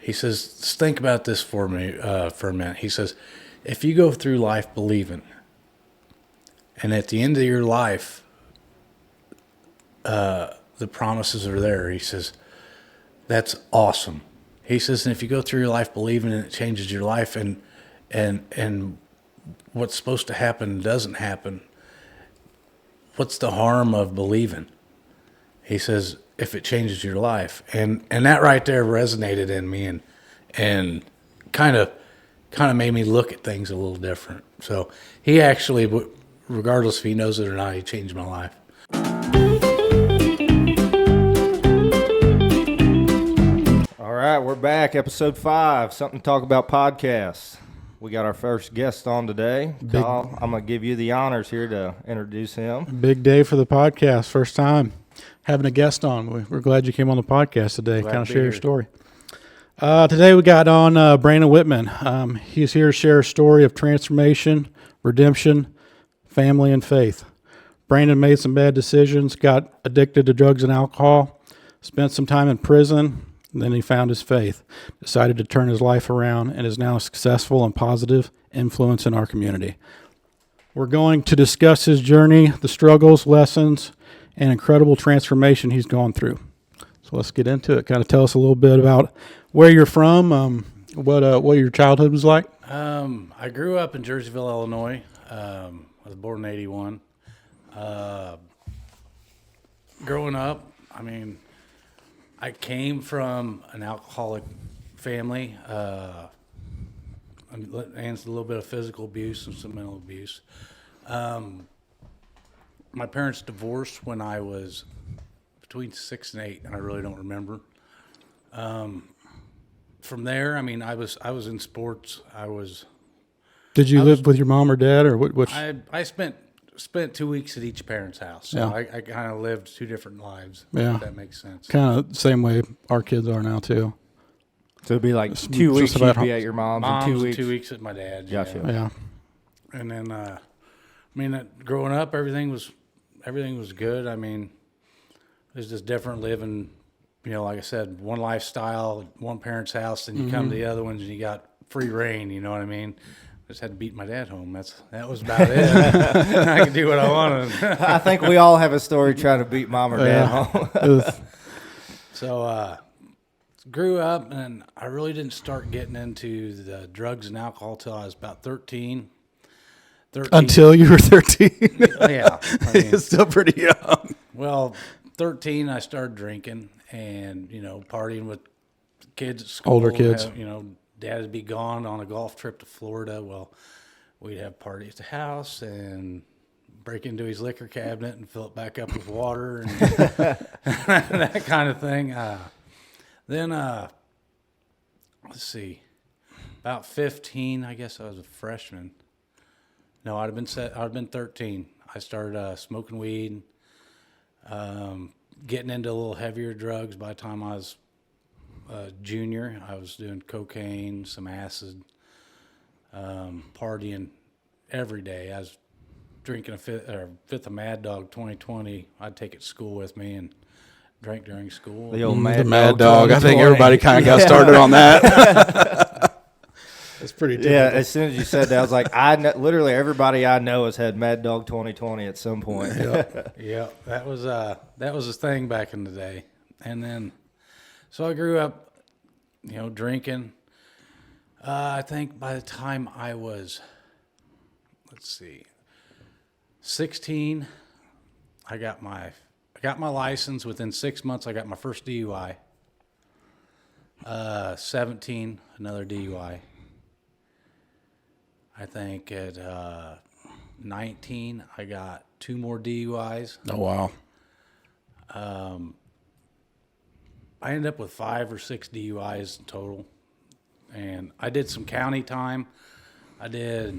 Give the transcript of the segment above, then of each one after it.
He says, think about this for me for a minute. He says, if you go through life believing, and at the end of your life, the promises are there. He says, that's awesome. He says, and if you go through your life believing and it changes your life, and what's supposed to happen doesn't happen, what's the harm of believing? He says, if it changes your life. And that right there resonated in me and kind of made me look at things a little different. So he actually, regardless if he knows it or not, he changed my life. All right, we're back. Episode 5, Something to Talk About podcast. We got our first guest on today. Kyle, I'm going to give you the honors here to introduce him. Big day for the podcast. First time having a guest on. We're glad you came on the podcast today. Kind of share your story. Today we got on Brandon Whitman. He's here to share a story of transformation, redemption, family, and faith. Brandon made some bad decisions, got addicted to drugs and alcohol, spent some time in prison, and then he found his faith, decided to turn his life around, and is now a successful and positive influence in our community. We're going to discuss his journey, the struggles, lessons, and incredible transformation he's gone through. So let's get into it. Kind of tell us a little bit about where you're from, what your childhood was like. I grew up in Jerseyville, Illinois. I was born in 81. Growing up, I mean, I came from an alcoholic family, and a little bit of physical abuse and some mental abuse. My parents divorced when I was between 6 and 8, and I really don't remember. From there, I mean, I was in sports. Did you live with your mom or dad, or what? I spent 2 weeks at each parent's house. So Yeah. I kind of lived 2 different lives. Yeah. If that makes sense. Kind of the same way our kids are now too. So it'd be like Just 2 weeks you'd about be at your mom's, and 2 weeks. 2 weeks at my dad's. Gotcha. Yeah. And then, I mean, growing up, everything was good. I mean, it was just different living, like I said, one lifestyle, one parent's house, and you come to the other ones and you got free reign, you know what I mean? I just had to beat my dad home. That was about it. I could do what I wanted. I think we all have a story trying to beat mom or dad home. So, grew up, and I really didn't start getting into the drugs and alcohol till I was about 13. Until you were 13. Yeah. I mean, It's still pretty young. well, 13, I started drinking and, partying with kids at school. Older kids. Dad would be gone on a golf trip to Florida. Well, we'd have parties at the house and break into his liquor cabinet and fill it back up with water and that kind of thing. Then, let's see, about 15, I guess I was a freshman. No, I'd have been 13. I started smoking weed, getting into a little heavier drugs. By the time I was junior, I was doing cocaine, some acid, partying every day. I was drinking a fifth of Mad Dog 2020. I'd take it to school with me and drank during school. The old The Mad Dog. I think everybody kind of got started on that. It's pretty typical. Yeah, as soon as you said that, I was like, literally everybody I know has had Mad Dog 2020 at some point. Yeah, that was a thing back in the day. And then, so I grew up, drinking. I think by the time I was, 16, I got my license. Within 6 months, I got my first DUI. 17, another DUI. I think at 19, I got 2 more DUIs. Oh, wow. I ended up with 5 or 6 DUIs in total. And I did some county time. I did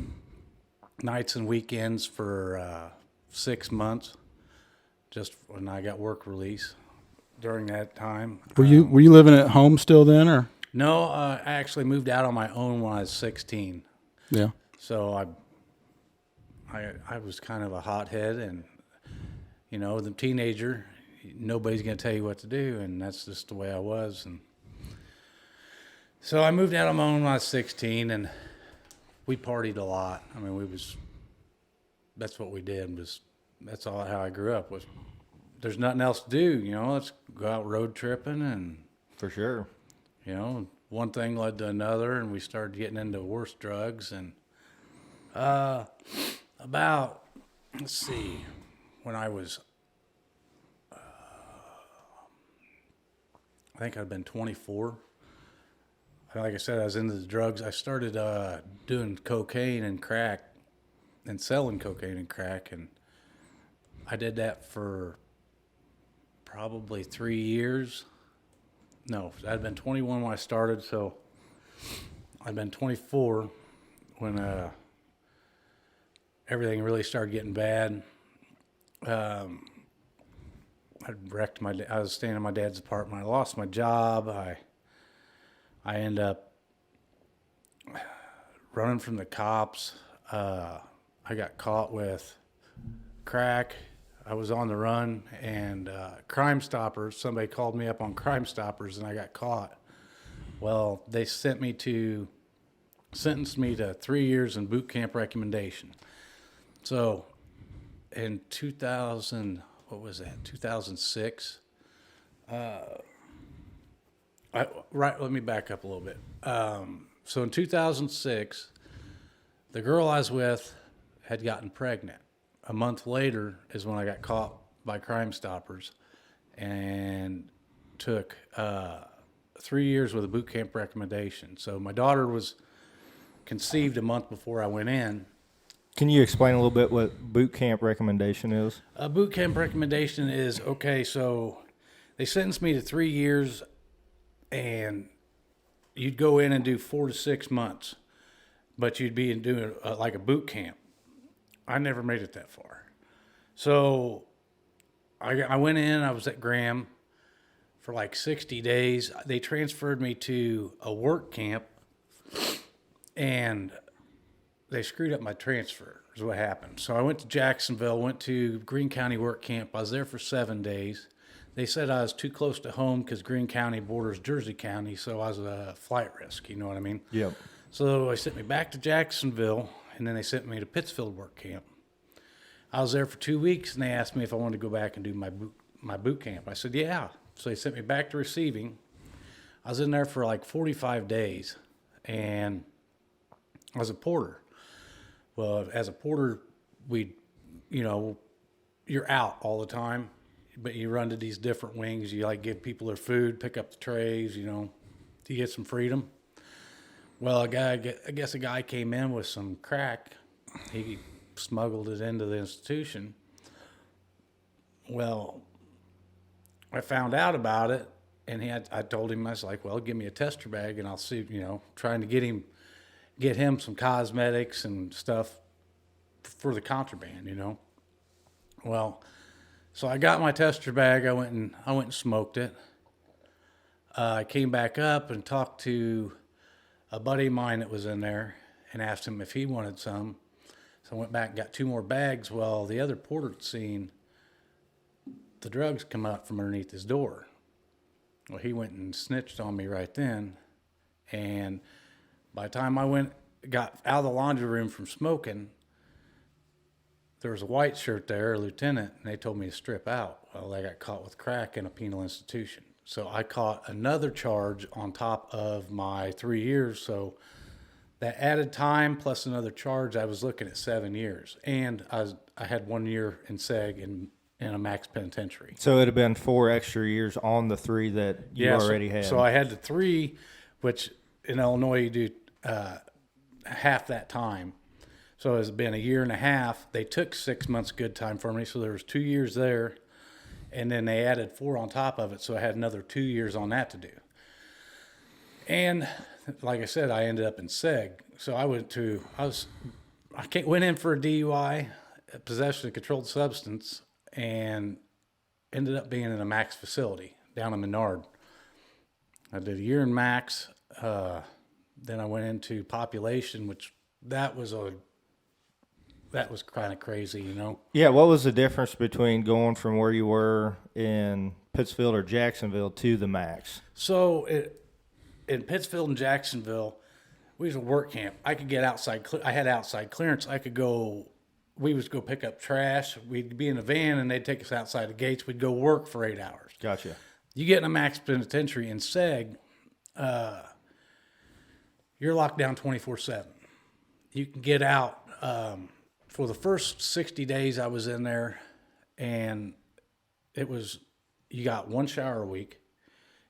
nights and weekends for 6 months, just when I got work release during that time. Were you living at home still then, or? No, I actually moved out on my own when I was 16. Yeah. So I was kind of a hothead, and the teenager, nobody's going to tell you what to do, and that's just the way I was. And So I moved out on my own when I was 16, and we partied a lot. I mean, that's what we did. That's all how I grew up. There's nothing else to do, let's go out road tripping, and For sure. one thing led to another, and we started getting into worse drugs. And let's see, when I was, I think I'd been 24. Like I said, I was into the drugs. I started doing cocaine and crack and selling cocaine and crack. And I did that for probably 3 years. No, I'd been 21 when I started. So I'd been 24 when everything really started getting bad. I was staying in my dad's apartment. I lost my job. I ended up running from the cops. I got caught with crack. I was on the run, and Crime Stoppers, somebody called me up on Crime Stoppers, and I got caught. Well, they sentenced me to 3 years in boot camp recommendation. So in 2006, let me back up a little bit. So in 2006, the girl I was with had gotten pregnant. A month later is when I got caught by Crime Stoppers and took 3 years with a boot camp recommendation. So my daughter was conceived a month before I went in. Can you explain a little bit what boot camp recommendation is? A boot camp recommendation is, okay, so they sentenced me to 3 years, and you'd go in and do 4 to 6 months, but you'd be doing like a boot camp. I never made it that far. So I went in, I was at Graham for like 60 days. They transferred me to a work camp, and they screwed up my transfer is what happened. So I went to Jacksonville, went to Greene County work camp. I was there for 7 days. They said I was too close to home because Greene County borders Jersey County, so I was a flight risk, you know what I mean? Yep. So they sent me back to Jacksonville, and then they sent me to Pittsfield work camp. I was there for 2 weeks, and they asked me if I wanted to go back and do my boot camp. I said, yeah. So they sent me back to receiving. I was in there for like 45 days, and I was a porter. Well, as a porter, you're out all the time, but you run to these different wings. You like give people their food, pick up the trays, you get some freedom. Well, I guess a guy came in with some crack. He smuggled it into the institution. Well, I found out about it, and I told him, I was like, well, give me a tester bag, and I'll see, trying to get him some cosmetics and stuff for the contraband, Well, so I got my tester bag. I went and smoked it. I came back up and talked to a buddy of mine that was in there and asked him if he wanted some. So I went back and got 2 more bags. Well, the other porter had seen the drugs come out from underneath his door. Well, he went and snitched on me right then. And by the time I got out of the laundry room from smoking, there was a white shirt there, a lieutenant, and they told me to strip out. Well, I got caught with crack in a penal institution. So I caught another charge on top of my 3 years. So that added time plus another charge, I was looking at 7 years. And I had 1 year in SEG in a max penitentiary. So it'd have been 4 extra years on the 3 that you already had. So I had the 3, which in Illinois you do half that time. So it's been a year and a half. They took 6 months good time for me, so there was 2 years there, and then they added 4 on top of it, so I had another 2 years on that to do. And like I said, I ended up in SEG. So I went in for a DUI, possession of controlled substance, and ended up being in a max facility down in Menard. I did a year in max. Then I went into population, which that was kind of crazy, Yeah, what was the difference between going from where you were in Pittsfield or Jacksonville to the max? So in Pittsfield and Jacksonville, we was a work camp. I could get outside. I had outside clearance. I could go. We was go pick up trash. We'd be in a van, and they'd take us outside the gates. We'd go work for 8 hours. Gotcha. You get in a max penitentiary in Seg, you're locked down 24/7. You can get out. For the first 60 days I was in there, and it was, you got 1 shower a week.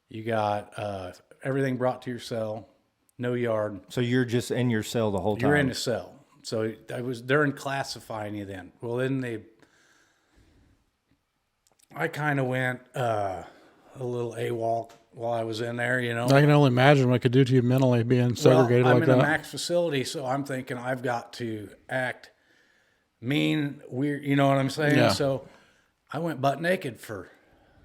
You got everything brought to your cell, no yard. So you're just in your cell the whole time? You're in the cell. So they're in classifying you then. Well, then I kind of went a little AWOL while I was in there, you know. I can only imagine what it could do to you mentally being segregated I'm like in that. a max facility, so I'm thinking I've got to act mean, weird, you know what I'm saying? Yeah. So I went butt naked for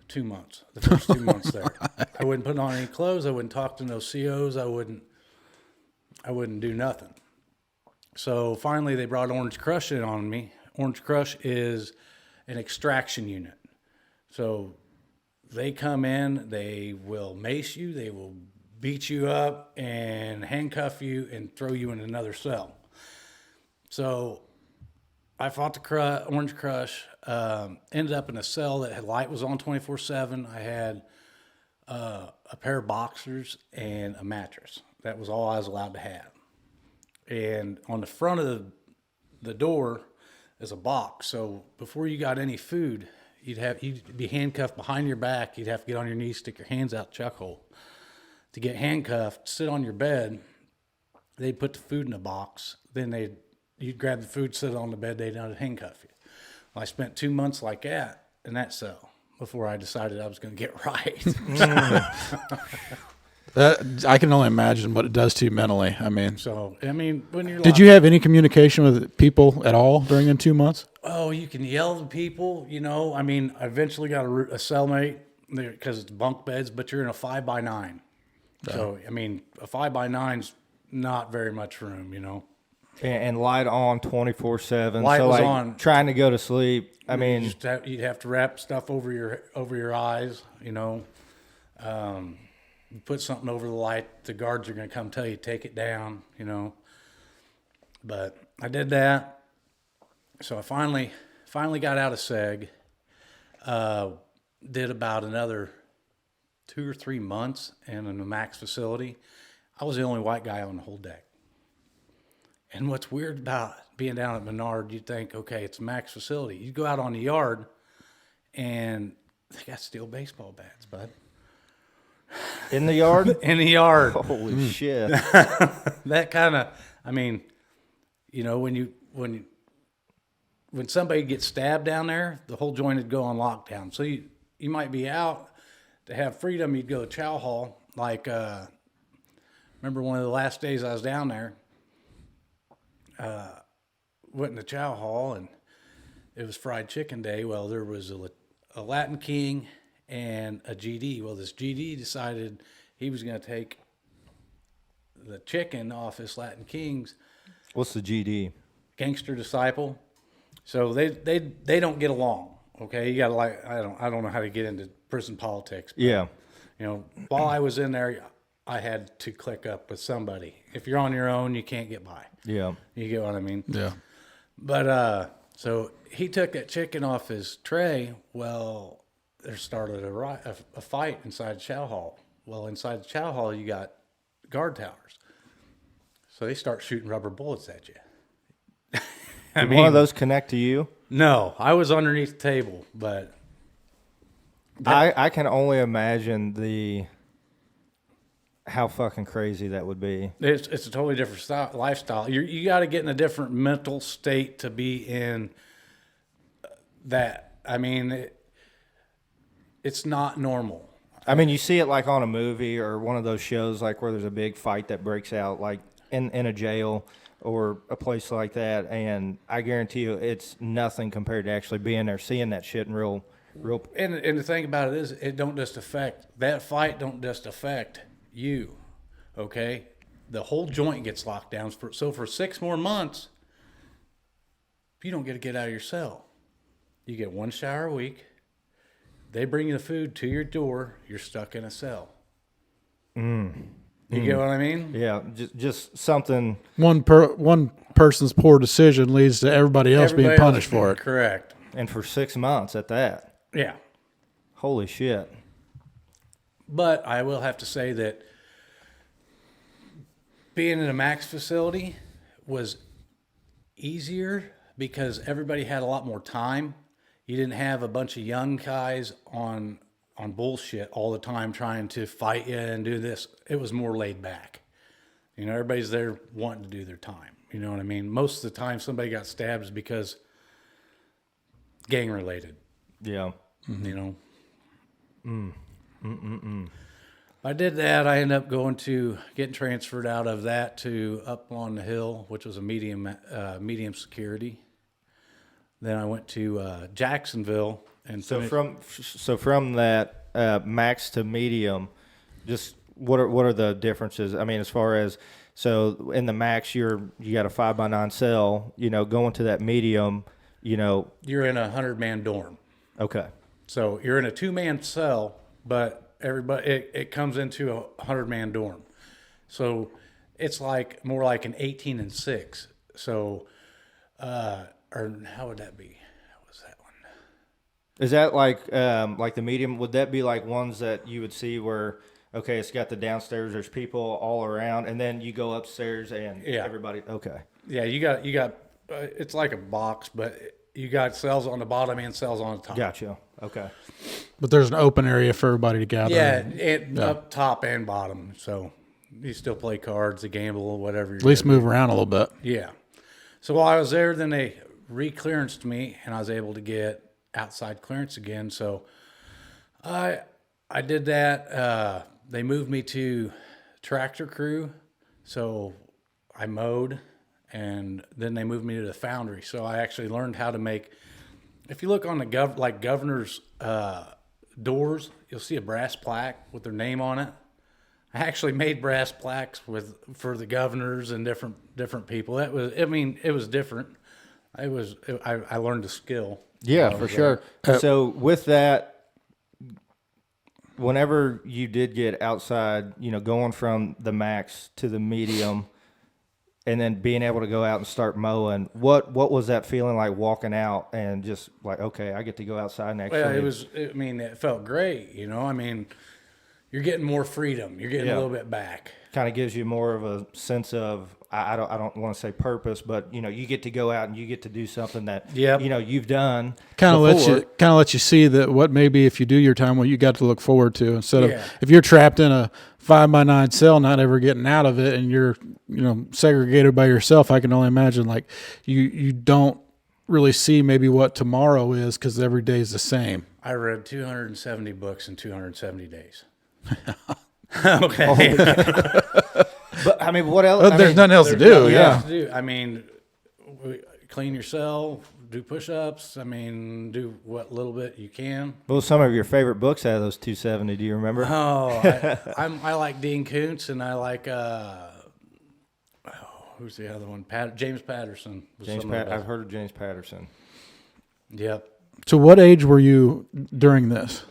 2 months, the first 2 months there. I wouldn't put on any clothes. I wouldn't talk to no COs. I wouldn't do nothing. So finally they brought Orange Crush in on me. Orange Crush is an extraction unit. So they come in, they will mace you, they will beat you up and handcuff you and throw you in another cell. So I fought the Orange Crush, ended up in a cell that had light was on 24/7. I had a pair of boxers and a mattress. That was all I was allowed to have. And on the front of the door is a box. So before you got any food, you'd be handcuffed behind your back. You'd have to get on your knees, stick your hands out chuck hole. To get handcuffed, sit on your bed. They'd put the food in a box. Then you'd grab the food, sit on the bed. They'd handcuff you. Well, I spent 2 months like that in that cell before I decided I was going to get right. I can only imagine what it does to you mentally. I mean, When you're did you have any communication with people at all during the 2 months? Oh, you can yell to people, you know. I eventually got a cellmate because it's bunk beds, but you're in a 5x9. Yeah. So, a 5x9's not very much room, you know. And light on 24/7. Light so was like on. Trying to go to sleep. You'd have to wrap stuff over your eyes, you know. You put something over the light, the guards are going to come tell you take it down, you know. But I did that. So I finally got out of SEG. Did about another 2 or 3 months in a max facility. I was the only white guy on the whole deck. And what's weird about being down at Menard, you'd think, okay, it's a max facility. You go out on the yard, and they got steel baseball bats, bud. In the yard? In the yard. Holy shit. That kind of, you know, when somebody gets stabbed down there, the whole joint would go on lockdown. So you might be out to have freedom. You'd go to chow hall. Like, remember one of the last days I was down there, went in the chow hall, and it was fried chicken day. Well, there was a Latin King and a GD. Well, this GD decided he was going to take the chicken off this Latin King's. What's the GD? Gangster disciple. So they don't get along. Okay, you got to I don't know how to get into prison politics. But, Yeah. you know, while I was in there, I had to click up with somebody. If you're on your own, you can't get by. Yeah. You get what I mean? Yeah. But so he took that chicken off his tray. Well, there started a fight inside chow hall. Well, inside the chow hall, you got guard towers. So they start shooting rubber bullets at you. Did one of those connect to you? No, I was underneath the table, but I can only imagine how fucking crazy that would be. it's a totally different lifestyle. You got to get in a different mental state to be in that. It's not normal. You see it like on a movie or one of those shows like where there's a big fight that breaks out like in a jail or a place like that, and I guarantee you it's nothing compared to actually being there, seeing that shit in real. And the thing about it is, that fight don't just affect you, okay? The whole joint gets locked down. So for 6 more months, you don't get to get out of your cell. You get 1 shower a week. They bring you the food to your door. You're stuck in a cell. You get what I mean? Yeah, just something. One person's poor decision leads to everybody else being punished for it. Correct. And for 6 months at that. Yeah. Holy shit. But I will have to say that being in a max facility was easier because everybody had a lot more time. You didn't have a bunch of young guys on bullshit all the time trying to fight you and do this. It was more laid back. You know, everybody's there wanting to do their time. You know what I mean? Most of the time somebody got stabbed is because gang related. Yeah. You know? I did that. I ended up getting transferred out of that to up on the hill, which was a medium security. Then I went to Jacksonville, and So from that max to medium, just what are the differences? I mean, as far as in the max you got a 5x9 cell. You know, going to that medium, you know, you're in a 100-man dorm. Okay. So you're in a 2-man cell, but everybody it comes into a 100-man dorm. So it's like more like an 18 and 6. So or how would that be? What was that one? Is that like the medium? Would that be like ones that you would see where, okay, it's got the downstairs, there's people all around, and then you go upstairs and everybody, okay. Yeah, you got it's like a box, but you got cells on the bottom and cells on the top. Gotcha. Okay. But there's an open area for everybody to gather. Yeah, up top and bottom. So you still play cards, gamble, whatever. At least move around a little bit. Yeah. So while I was there, then they re-clearanced me, and I was able to get outside clearance again. So I did that. They moved me to tractor crew, so I mowed, and then they moved me to the foundry. So I actually learned how to make. If you look on the governor's doors, you'll see a brass plaque with their name on it. I actually made brass plaques for the governors and different people. It was different. I learned a skill. Yeah, for sure. So with that, whenever you did get outside, you know, going from the max to the medium, and then being able to go out and start mowing, what was that feeling like walking out and just like, okay, I get to go outside and actually? Well, it felt great. You know, I mean, you're getting more freedom. You're getting a little bit back. Kind of gives you more of a sense of, I don't want to say purpose, but you know, you get to go out and you get to do something that you know you've done. Kind of lets you see that what maybe if you do your time, what you got to look forward to instead of if you're trapped in a 5x9 cell, not ever getting out of it, and you're segregated by yourself. I can only imagine like you don't really see maybe what tomorrow is because every day is the same. I read 270 books in 270 days. Okay. But I mean, what else? There's nothing else to do. I mean, clean yourself, do push-ups. I mean, do what little bit you can. What was some of your favorite books out of those 270? Do you remember? Oh, I like Dean Koontz, and I like who's the other one? James Patterson. I've heard of James Patterson. Yep. So, what age were you during this?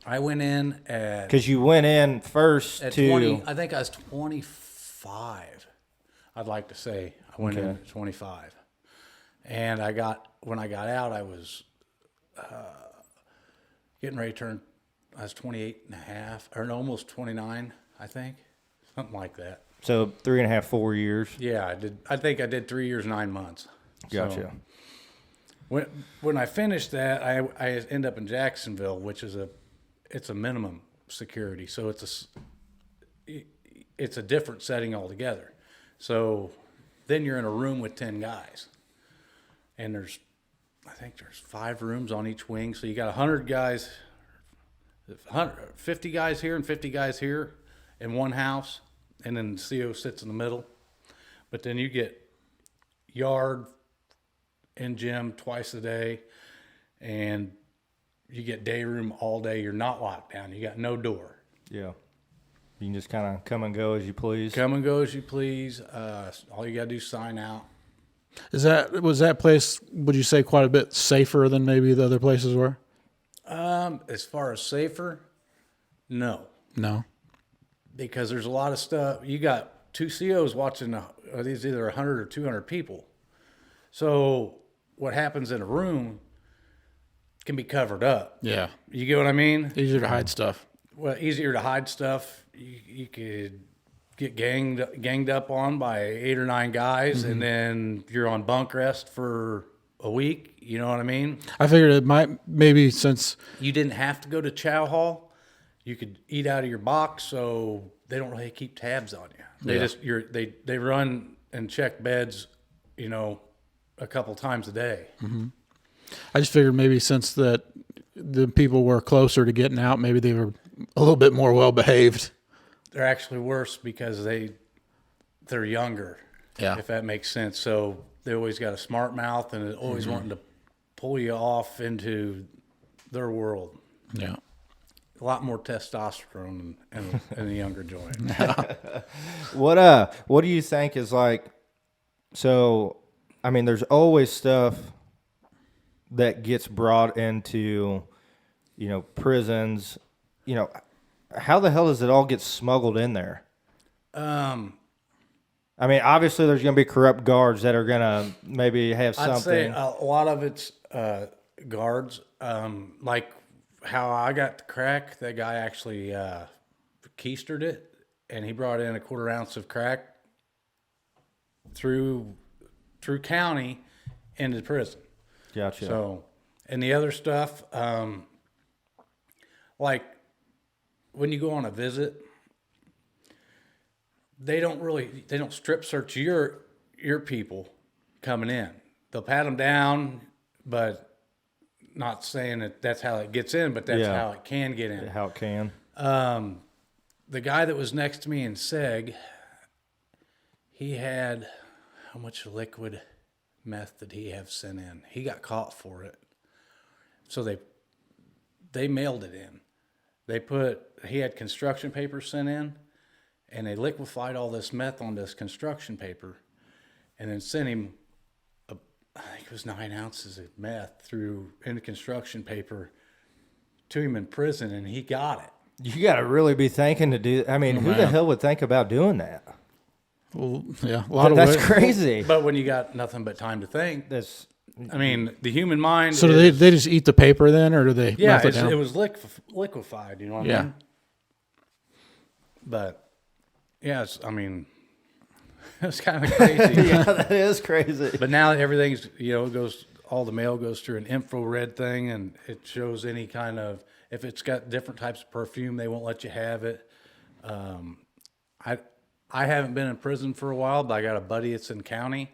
I went in at... Because you went in first at to... 20, I think I was 25, I'd like to say. I went in at 25. And when I got out, I was getting ready to turn... I was 28 and a half, or no, almost 29, I think. Something like that. So 3.5, 4 years. Yeah, I did. I think I did 3 years, 9 months. Gotcha. So when I finished that, I ended up in Jacksonville, which is it's a minimum security, so it's a different setting altogether. So then you're in a room with 10 guys, and I think there's 5 rooms on each wing. So you got 100 guys, 50 guys here and 50 guys here in one house, and then the CO sits in the middle. But then you get yard and gym twice a day, and you get day room all day. You're not locked down. You got no door. Yeah. You can just kind of come and go as you please. Come and go as you please. All you got to do is sign out. Was that place, would you say, quite a bit safer than maybe the other places were? As far as safer, no. No. because there's a lot of stuff. You got two COs watching these either 100 or 200 people. So what happens in a room can be covered up. Yeah. You get what I mean? Easier to hide stuff. Well, easier to hide stuff. You could get ganged up on by 8 or 9 guys, and then you're on bunk rest for a week. You know what I mean? I figured it might, maybe since, You didn't have to go to chow hall. You could eat out of your box, so they don't really keep tabs on you. They Yeah. just they run and check beds, a couple times a day. I just figured maybe since that the people were closer to getting out, maybe they were a little bit more well behaved. They're actually worse because they're younger. Yeah. If that makes sense. So they always got a smart mouth and always wanting to pull you off into their world. Yeah. A lot more testosterone in the younger joint. What do you think is like? So, I mean, there's always stuff that gets brought into, prisons. How the hell does it all get smuggled in there? I mean, obviously, there's going to be corrupt guards that are going to maybe have something. I'd say a lot of it's guards. Like how I got the crack, that guy actually keistered it, and he brought in a 1/4 ounce of crack through county into prison. Gotcha. So, and the other stuff, like when you go on a visit, they don't strip search your people coming in. They'll pat them down, but not saying that that's how it gets in, but that's Yeah. how it can get in. How it can. The guy that was next to me in Seg, he had, how much liquid meth did he have sent in? He got caught for it. So they mailed it in. He had construction paper sent in, and they liquefied all this meth on this construction paper and then sent him, I think it was 9 ounces of meth into construction paper to him in prison, and he got it. You got to really be thinking to do. I mean, who the hell would think about doing that? Well, yeah. A lot of That's ways. crazy. But when you got nothing but time to think, That's I mean, the human mind. So do they just eat the paper then, or do they Yeah, melt it down? it was liquefied. You know what I mean? But yeah, it's kind of crazy. yeah, that is crazy. But now everything's all the mail goes through an infrared thing, and it shows any kind of, if it's got different types of perfume, they won't let you have it. I haven't been in prison for a while, but I got a buddy that's in county.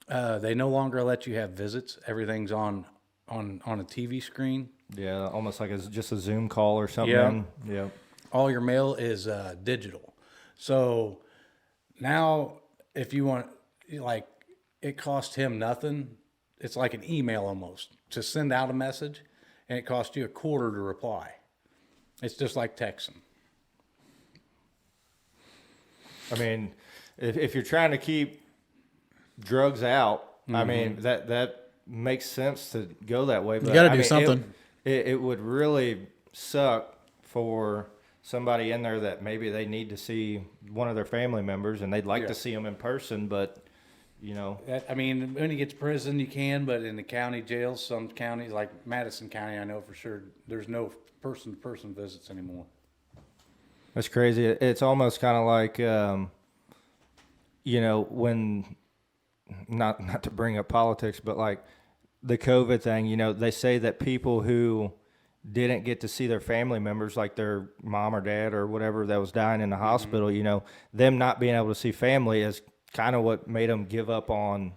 They no longer let you have visits. Everything's on a TV screen. Yeah, almost like it's just a Zoom call or something. Yeah. All your mail is digital. So now if you want, like, it cost him nothing. It's like an email almost to send out a message, and it costs you $0.25 to reply. It's just like texting. I mean, if you're trying to keep drugs out, I mean, that makes sense to go that way. But gotta I do mean, something. It would really suck for somebody in there that maybe they need to see one of their family members and they'd like to see them in person, but When you get to prison, you can, but in the county jails, some counties like Madison County, I know for sure there's no person-to-person visits anymore. That's crazy. It's almost kind of like, when, not to bring up politics, but like the COVID thing, they say that people who didn't get to see their family members, like their mom or dad or whatever that was dying in the hospital, them not being able to see family is kind of what made them give up on,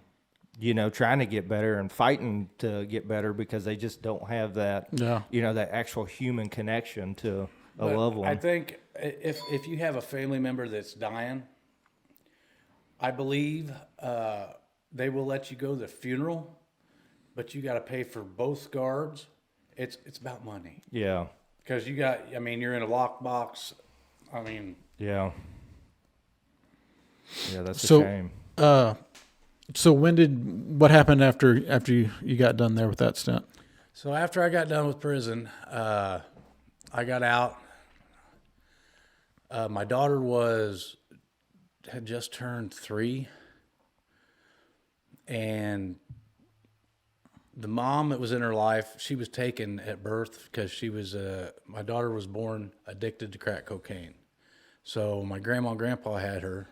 trying to get better and fighting to get better because they just don't have that, that actual human connection to a loved one. I think if you have a family member that's dying, I believe they will let you go to the funeral, but you got to pay for both guards. It's about money. Yeah. Because you're in a lockbox. Yeah. Yeah, that's So, a shame. So what happened after you got done there with that stint? So after I got done with prison, I got out. My daughter had just turned 3, and the mom that was in her life, she was taken at birth because my daughter was born addicted to crack cocaine. So my grandma and grandpa had her,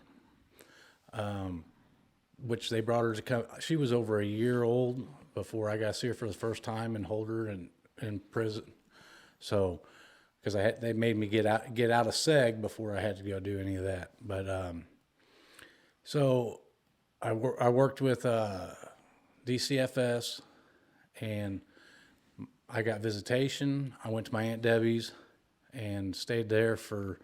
which they brought her to come. She was over a year old before I got to see her for the first time and hold her in prison. So, because they made me get out of SEG before I had to go do any of that. But so I worked with DCFS, and I got visitation. I went to my Aunt Debbie's and stayed there for,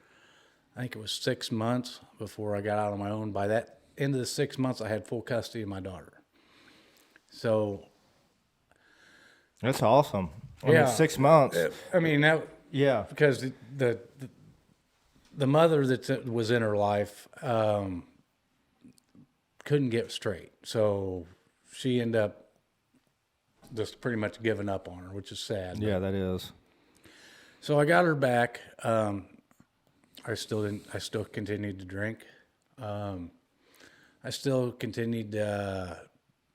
I think it was 6 months before I got out on my own. By that end of the 6 months, I had full custody of my daughter. So That's awesome. I Yeah. mean, 6 months. I mean that Yeah. because the mother that was in her life couldn't get straight, so she ended up just pretty much giving up on her, which is sad. Yeah, that is. So I got her back. I still continued to drink. I still continued to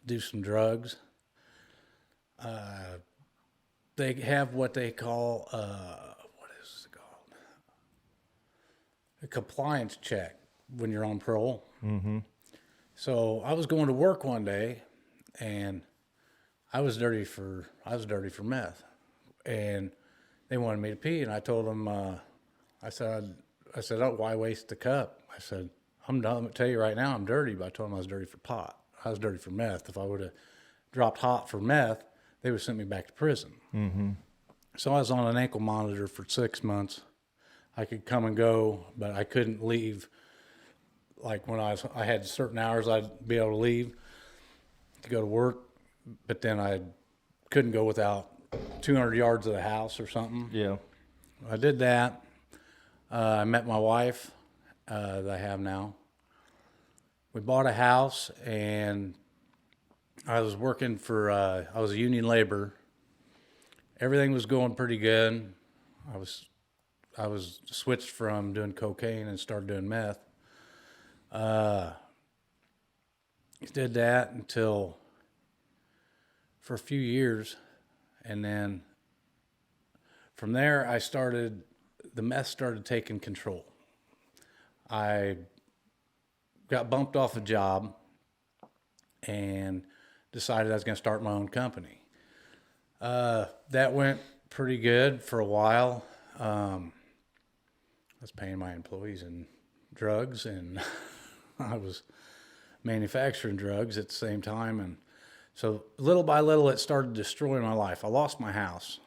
do some drugs. They have what they call what is it called? A compliance check when you're on parole. Mm-hmm. So I was going to work one day, and I was dirty for meth, and they wanted me to pee, and I told them, I said, oh, why waste the cup? I said, I'm going to tell you right now, I'm dirty, but I told them I was dirty for pot. I was dirty for meth. If I would have dropped hot for meth, they would have sent me back to prison. Mm-hmm. So I was on an ankle monitor for 6 months. I could come and go, but I couldn't leave. Like when I had certain hours I'd be able to leave to go to work, but then I couldn't go without 200 yards of the house or something. Yeah. I did that. I met my wife that I have now. We bought a house, and I was working for, I was a union laborer. Everything was going pretty good. I was switched from doing cocaine and started doing meth. Did that until for a few years, and then from there the meth started taking control. I got bumped off a job and decided I was going to start my own company. That went pretty good for a while. I was paying my employees in drugs, and I was manufacturing drugs at the same time. And so little by little, it started destroying my life. I lost my house.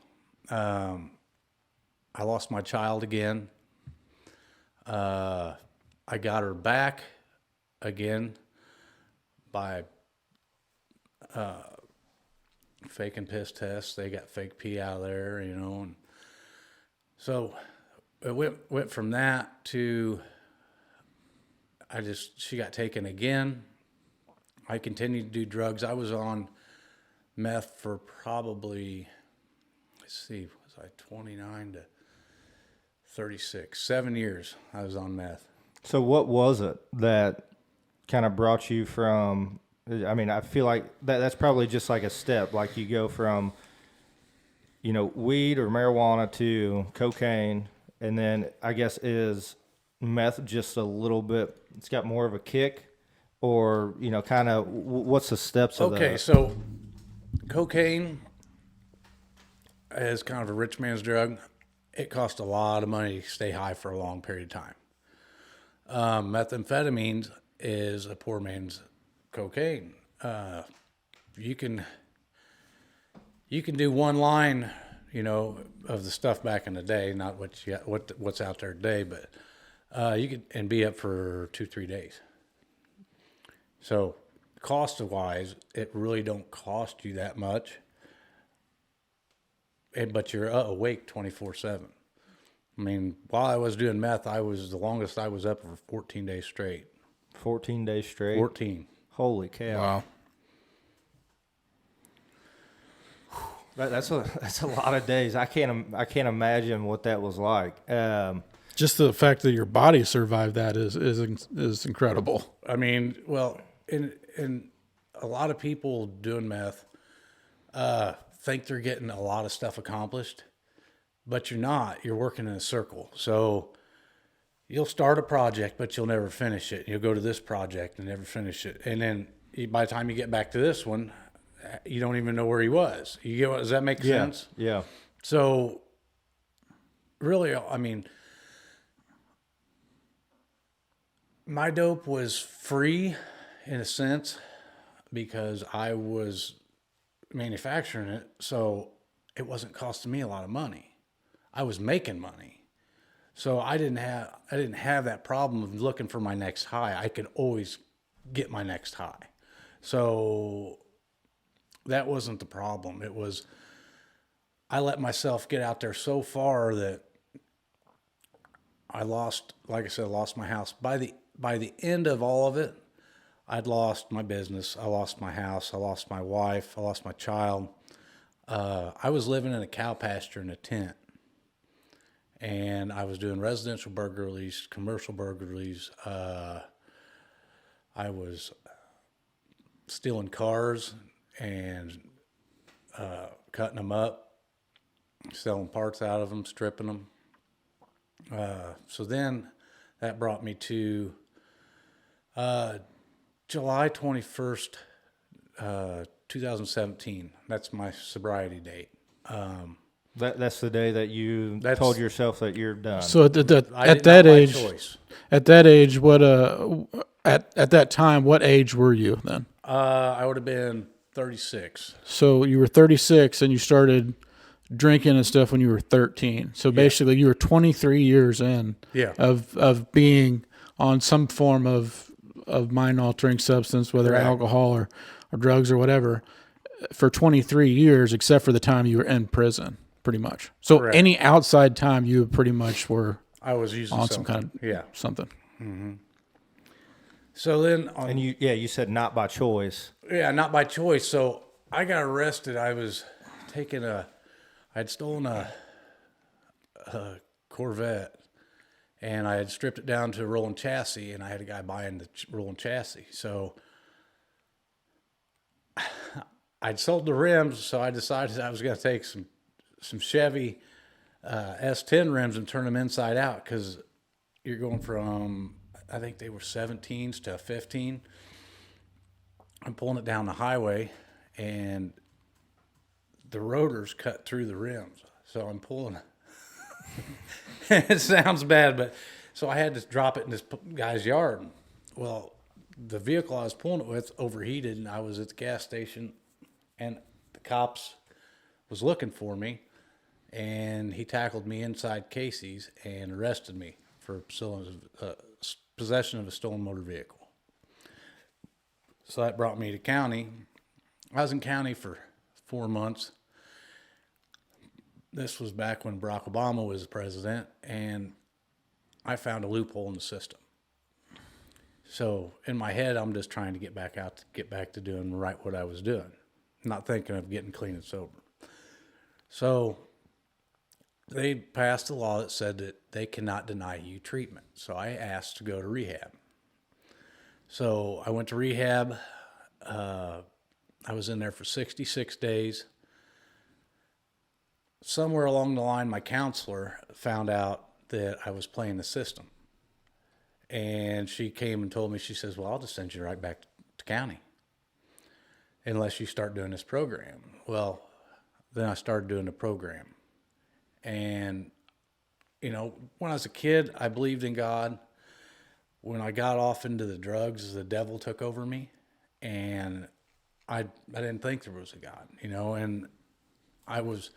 I lost my child again. I got her back again by faking piss tests. They got fake pee out of there, and so it went from that to she got taken again. I continued to do drugs. I was on meth for probably, was I 29 to 36? 7 years I was on meth. So what was it that kind of brought you from, I mean, I feel like that's probably just like a step, like you go from, weed or marijuana to cocaine, and then I guess is meth just a little bit, it's got more of a kick, or, kind of what's the steps of that? Okay, so cocaine is kind of a rich man's drug. It costs a lot of money to stay high for a long period of time. Methamphetamines is a poor man's cocaine. You can do one line, of the stuff back in the day, not what's out there today, but you could and be up for 2-3 days. So cost wise, it really don't cost you that much. But you're awake 24/7. I mean, while I was doing meth, the longest I was up for 14 days straight. 14 days straight? 14. Holy cow. Wow. That's a lot of days. I can't imagine what that was like. Just the fact that your body survived that is incredible. I mean, well, and a lot of people doing meth think they're getting a lot of stuff accomplished, but you're not. You're working in a circle. So you'll start a project, but you'll never finish it. You'll go to this project and never finish it. And then by the time you get back to this one, you don't even know where he was. You get what, does that make sense? Yeah. So really, I mean, my dope was free in a sense because I was manufacturing it. So it wasn't costing me a lot of money. I was making money. So I didn't have that problem of looking for my next high. I could always get my next high. So that wasn't the problem. It was, I let myself get out there so far that I lost, like I said, lost my house. By the end of all of it, I'd lost my business. I lost my house. I lost my wife. I lost my child. I was living in a cow pasture in a tent. And I was doing residential burglaries, commercial burglaries. I was stealing cars and cutting them up, selling parts out of them, stripping them. So then that brought me to July 21st, 2017. That's my sobriety date. That's the day that you told yourself that you're done. So at Not that by age, choice. at that age, what at that time, what age were you then? I would have been 36. So you were 36 and you started drinking and stuff when you were 13. So basically, you were 23 years in Yeah. of being on some form of mind altering substance, whether Right. alcohol or drugs or whatever, for 23 years, except for the time you were in prison, pretty much. So Correct. any outside time, you pretty much were I was using on something. some kind of Yeah. something. So then, and you said not by choice. not by choice. So I got arrested. I was I'd stolen a Corvette, and I had stripped it down to a rolling chassis, and I had a guy buying the rolling chassis. So I'd sold the rims, so I decided I was going to take some Chevy S10 rims and turn them inside out, because you're going from, I think they were 17s to 15. I'm pulling it down the highway, and the rotors cut through the rims. So I'm pulling. It sounds bad, but so I had to drop it in this guy's yard. Well, the vehicle I was pulling it with overheated, and I was at the gas station, and the cops was looking for me, and he tackled me inside Casey's and arrested me for possession of a stolen motor vehicle. So that brought me to county. I was in county for 4 months. This was back when Barack Obama was president, and I found a loophole in the system. So in my head, I'm just trying to get back to doing what I was doing, not thinking of getting clean and sober. So they passed a law that said that they cannot deny you treatment. So I asked to go to rehab. So I went to rehab. I was in there for 66 days. Somewhere along the line, my counselor found out that I was playing the system. And she came and told me, she says, well, I'll just send you right back to county unless you start doing this program. Well, then I started doing the program. And, when I was a kid, I believed in God. When I got off into the drugs, the devil took over me. And I didn't think there was a God, and I was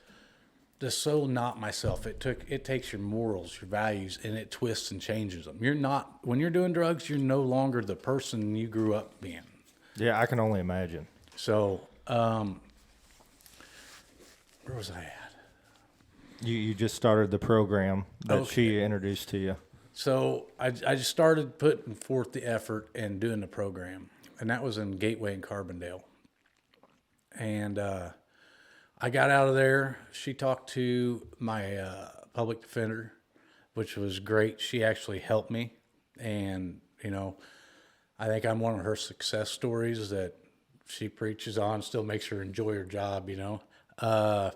just so not myself. It takes your morals, your values, and it twists and changes them. When you're doing drugs, you're no longer the person you grew up being. Yeah, I can only imagine. So, where was I at? You just started the program that she introduced to you. So I just started putting forth the effort and doing the program, and that was in Gateway and Carbondale. And I got out of there. She talked to my public defender which was great. She actually helped me, and I think I'm one of her success stories that she preaches on. Still makes her enjoy her job. So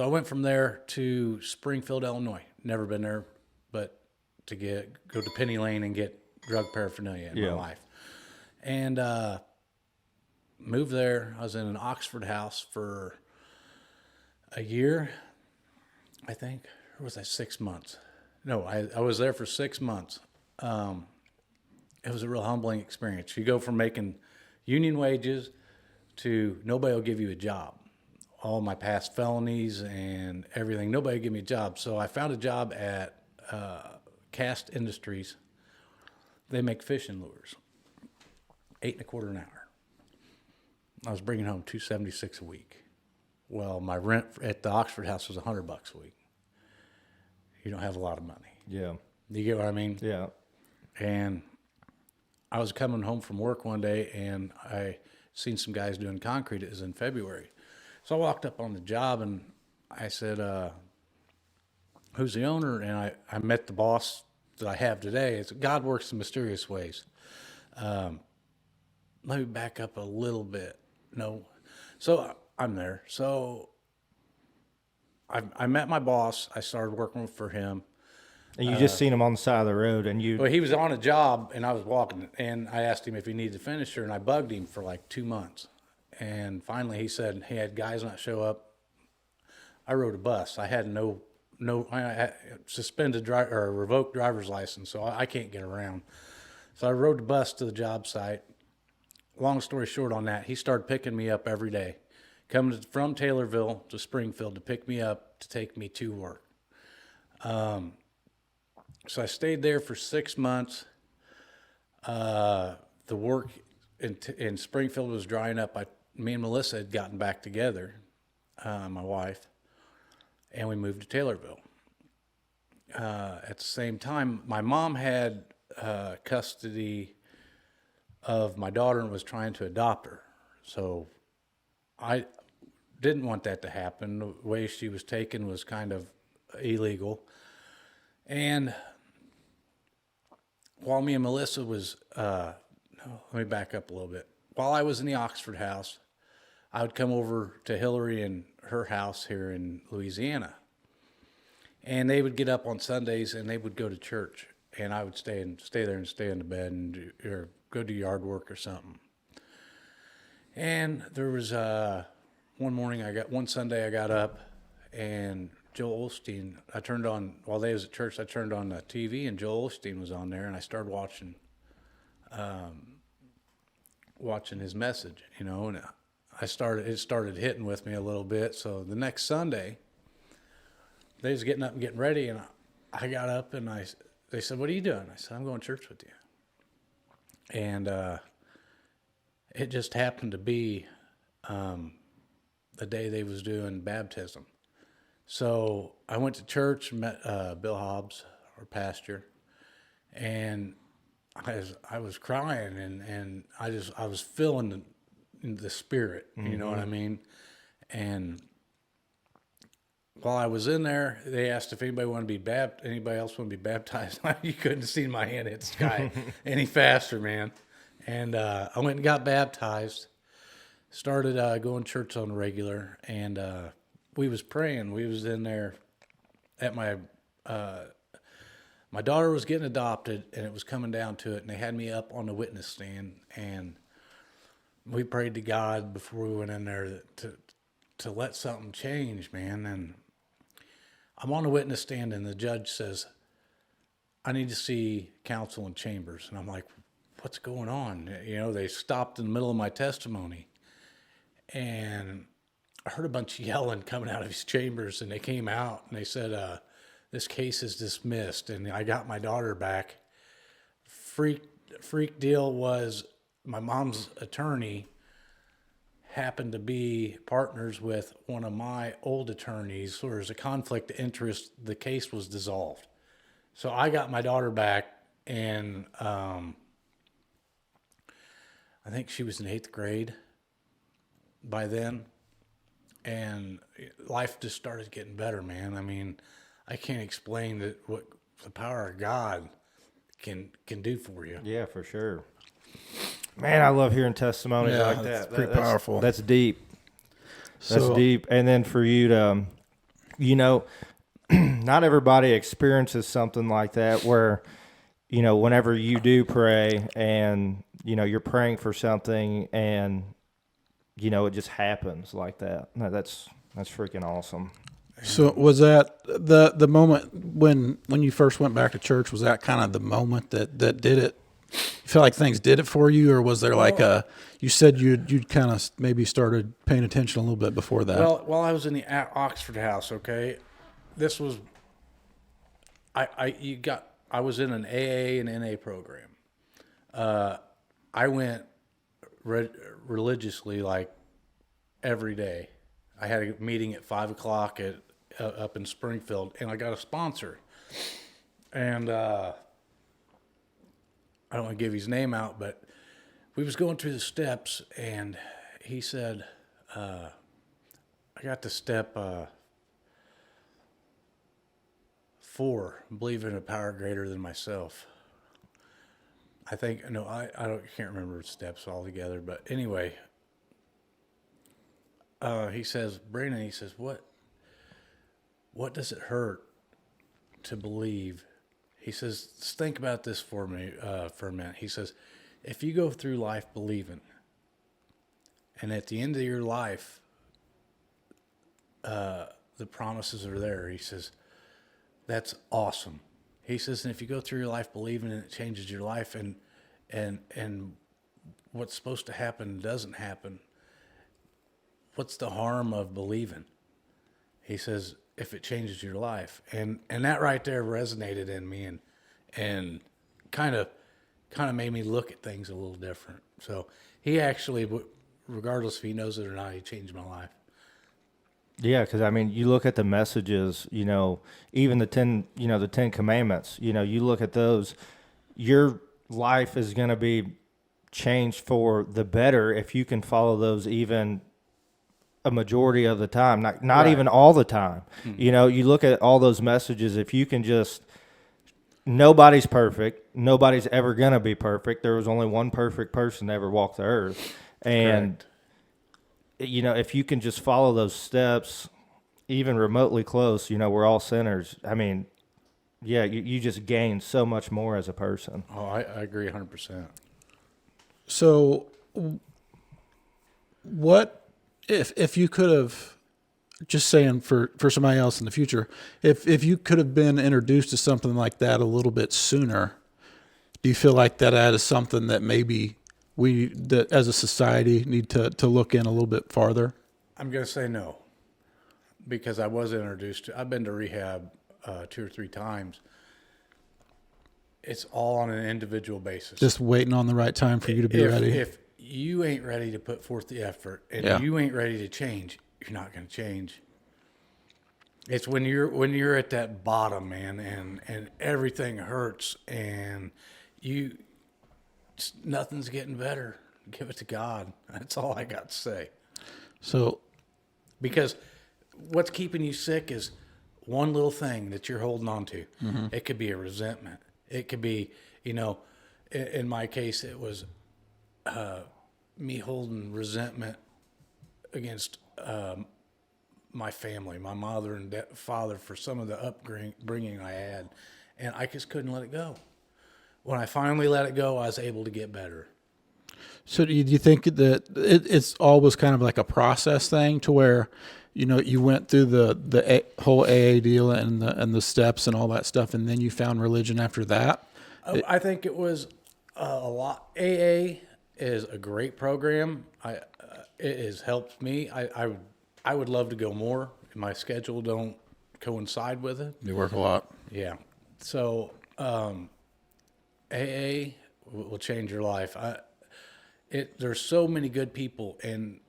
I went from there to Springfield, Illinois. Never been there, but to go to Penny Lane and get drug paraphernalia in my life, and moved there. I was in an Oxford house for a year, I think. Or was that 6 months? No, I was there for 6 months. It was a real humbling experience. You go from making union wages to nobody will give you a job. All my past felonies and everything, nobody would give me a job. So I found a job at Cast Industries. They make fishing lures, $8.25 an hour. I was bringing home $276 a week. Well, my rent at the Oxford house was $100 a week. You don't have a lot of money. Yeah. You get what I mean? Yeah. And I was coming home from work one day, and I seen some guys doing concrete. It was in February. So I walked up on the job, and I said, who's the owner? And I met the boss that I have today. It's God works in mysterious ways. Let me back up a little bit. No. So I'm there. So I met my boss. I started working for him. And you just seen him on the side of the road, and you. Well, he was on a job, and I was walking, and I asked him if he needed a finisher, and I bugged him for like 2 months. And finally he said he had guys not show up. I rode a bus. I had I had suspended or revoked driver's license, so I can't get around. So I rode the bus to the job site. Long story short on that, he started picking me up every day, coming from Taylorville to Springfield to pick me up to take me to work. So I stayed there for 6 months. The work in Springfield was drying up. Me and Melissa had gotten back together, my wife, and we moved to Taylorville. At the same time, my mom had custody of my daughter and was trying to adopt her. So I didn't want that to happen. The way she was taken was kind of illegal. And while me and Melissa was, let me back up a little bit. While I was in the Oxford house, I would come over to Hillary and her house here in Louisiana. And they would get up on Sundays and they would go to church. And I would stay there and stay in the bed or go do yard work or something. And there was one Sunday I got up, and Joel Osteen, while they was at church, I turned on the TV, and Joel Osteen was on there, and I started watching his message, and it started hitting with me a little bit. So the next Sunday, they was getting up and getting ready, and I got up, and they said, "What are you doing?" I said, "I'm going to church with you." And it just happened to be the day they was doing baptism. So I went to church, met Bill Hobbs, our pastor, and I was crying, and I was feeling the spirit, you know what I mean? And while I was in there, they asked if anybody else want to be baptized. You couldn't have seen my hand hit the sky any faster, man. And I went and got baptized, started going to church on the regular, and we was praying. We was in there at my daughter was getting adopted, and it was coming down to it, and they had me up on the witness stand, and we prayed to God before we went in there to let something change, man. And I'm on the witness stand, and the judge says, "I need to see counsel in chambers." And I'm like, "What's going on?" They stopped in the middle of my testimony, and I heard a bunch of yelling coming out of his chambers, and they came out and they said, "This case is dismissed," and I got my daughter back. Freak deal was my mom's attorney happened to be partners with one of my old attorneys, so there was a conflict of interest. The case was dissolved. So I got my daughter back, and I think she was in 8th grade by then, and life just started getting better, man. I mean, I can't explain what the power of God can do for you. Yeah, for sure. Man, I love hearing testimonies Yeah, like that's that. pretty powerful. That's deep. That's So, deep. And then for you to, not everybody experiences something like that where, whenever you do pray and, you're praying for something and, it just happens like that. No, that's freaking awesome. So was that the moment when you first went back to church? Was that kind of the moment that did it? You feel like things did it for you, or was there like you said you'd kind of maybe started paying attention a little bit before that? Well, while I was in the Oxford House, okay, this was I was in an AA and NA program. I went religiously like every day. I had a meeting at 5:00 at up in Springfield, and I got a sponsor. And I don't want to give his name out, but we was going through the steps, and he said, "I got to step 4, believe in a power greater than myself." I think can't remember the steps altogether, but anyway, he says, Brandon, he says, what does it hurt to believe? He says, just think about this for me for a minute. He says, if you go through life believing, and at the end of your life, the promises are there. He says, that's awesome. He says, and if you go through your life believing and it changes your life, and what's supposed to happen doesn't happen, what's the harm of believing? He says, if it changes your life. And that right there resonated in me and kind of made me look at things a little different. So he actually, regardless if he knows it or not, he changed my life. Yeah, because you look at the messages, even the 10 Commandments. You look at those, your life is going to be changed for the better if you can follow those even a majority of the time, not Right. even all the time. Mm-hmm. You look at all those messages. If you can just, nobody's perfect. Nobody's ever going to be perfect. There was only one perfect person to ever walk the earth, and. Correct. If you can just follow those steps, even remotely close, we're all sinners. Yeah, you just gain so much more as a person. Oh, I agree 100%. So, what if you could have, just saying for somebody else in the future, if you could have been introduced to something like that a little bit sooner, do you feel like that is something that maybe that as a society need to look in a little bit farther? I'm going to say no, because I was introduced to, I've been to rehab 2 or 3 times. It's all on an individual basis. Just waiting on the right time for you to be ready. If you ain't ready to put forth the effort and you ain't ready to change, you're not going to change. It's when you're at that bottom, man, and everything hurts and nothing's getting better. Give it to God. That's all I got to say. So, because what's keeping you sick is one little thing that you're holding on to. Mm-hmm. It could be a resentment. It could be, in my case, it was me holding resentment against my family, my mother and father, for some of the upbringing I had, and I just couldn't let it go. When I finally let it go, I was able to get better. So do you think that it's always kind of like a process thing to where, you went through the whole AA deal and the steps and all that stuff, and then you found religion after that? I think it was a lot. AA is a great program. It has helped me. I would love to go more. My schedule don't coincide with it. You work a lot. Yeah. So AA will change your life. There's so many good people, and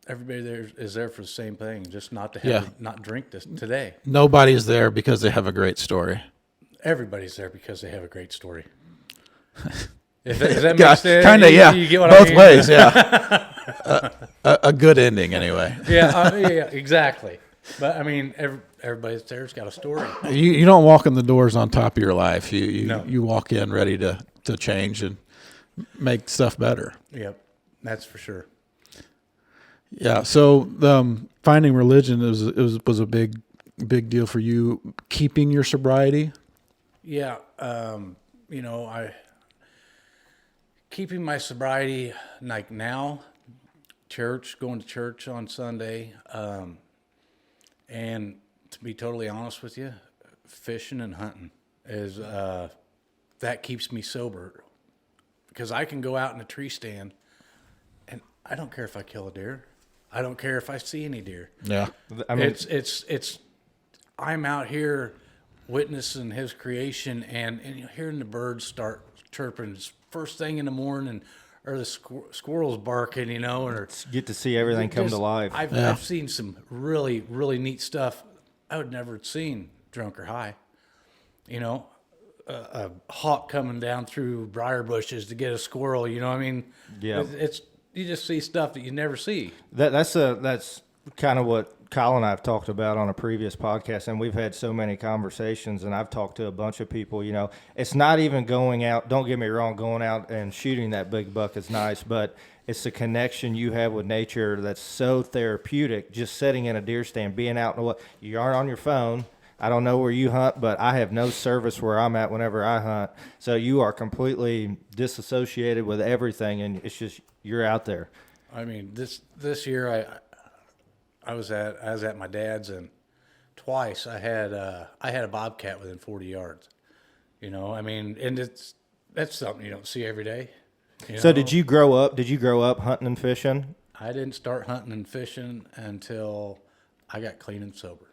everybody there is there for the same thing, just not to not drink this today. Nobody's there because they have a great story. Everybody's there because they have a great story. If that makes sense, kind of, yeah. You get what Both I mean? ways, yeah. A good ending, anyway. Yeah, exactly. But I mean, everybody there's got a story. You don't walk in the doors on top of your life. No. You walk in ready to change and make stuff better. Yep, that's for sure. Yeah. So finding religion was a big deal for you. Keeping your sobriety. Yeah, I keeping my sobriety like now, going to church on Sunday, and to be totally honest with you, fishing and hunting is that keeps me sober because I can go out in a tree stand and I don't care if I kill a deer. I don't care if I see any deer. Yeah. I mean, It's I'm out here witnessing his creation and hearing the birds start chirping. It's first thing in the morning, or the squirrels barking, or get to see everything come to just- life. I've seen some really, really neat stuff I would never have seen drunk or high. A hawk coming down through briar bushes to get a squirrel. I mean, Yeah. it's you just see stuff that you never see. That's kind of what Kyle and I have talked about on a previous podcast, and we've had so many conversations, and I've talked to a bunch of people. It's not even going out. Don't get me wrong, going out and shooting that big buck is nice, but it's the connection you have with nature that's so therapeutic. Just sitting in a deer stand, being out in you aren't on your phone. I don't know where you hunt, but I have no service where I'm at whenever I hunt. So you are completely disassociated with everything, and it's just you're out there. I mean, this year I was at my dad's, and twice I had a bobcat within 40 yards. I mean, and that's something you don't see every day. So did you grow up hunting and fishing? I didn't start hunting and fishing until I got clean and sober.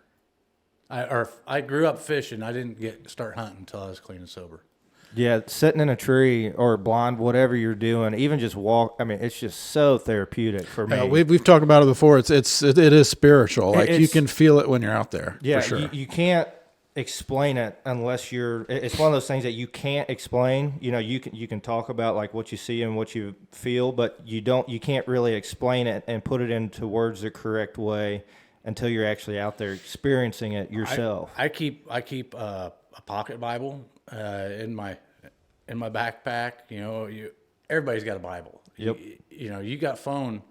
I grew up fishing. I didn't start hunting until I was clean and sober. Yeah, sitting in a tree or blind, whatever you're doing, even just walk. I mean, it's just so therapeutic for me. We've talked about it before. It is spiritual. Like you can feel it when you're out there. Yeah, for sure. you can't explain it unless you're. It's one of those things that you can't explain. You can talk about like what you see and what you feel, but you can't really explain it and put it into words the correct way until you're actually out there experiencing it yourself. I keep a pocket Bible in my backpack. Everybody's got a Bible. Yep. You got phone.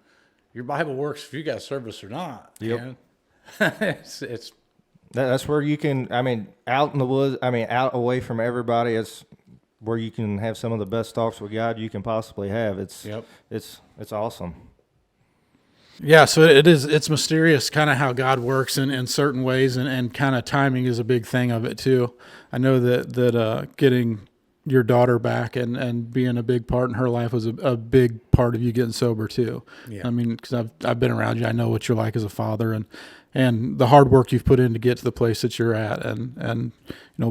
Your Bible works if you got service or not. Yep. It's That's where you can. I mean, out in the woods. I mean, out away from everybody. It's where you can have some of the best talks with God you can possibly have. It's awesome. Yeah, so it's mysterious kind of how God works in certain ways, and kind of timing is a big thing of it too. I know that getting your daughter back and being a big part in her life was a big part of you getting sober too. Yeah. I mean, because I've been around you, I know what you're like as a father, and the hard work you've put in to get to the place that you're at, and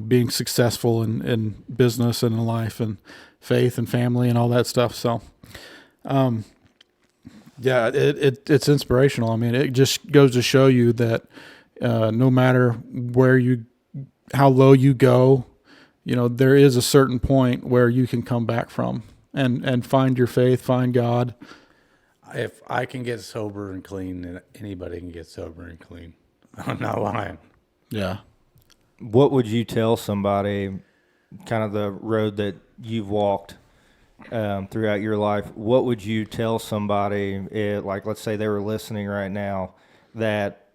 being successful in business and in life and faith and family and all that stuff. So. Yeah, it's inspirational. I mean, it just goes to show you that no matter how low you go, there is a certain point where you can come back from and find your faith, find God. If I can get sober and clean, then anybody can get sober and clean. I'm not lying. Yeah. What would you tell somebody, kind of the road that you've walked throughout your life? What would you tell somebody, like let's say they were listening right now, that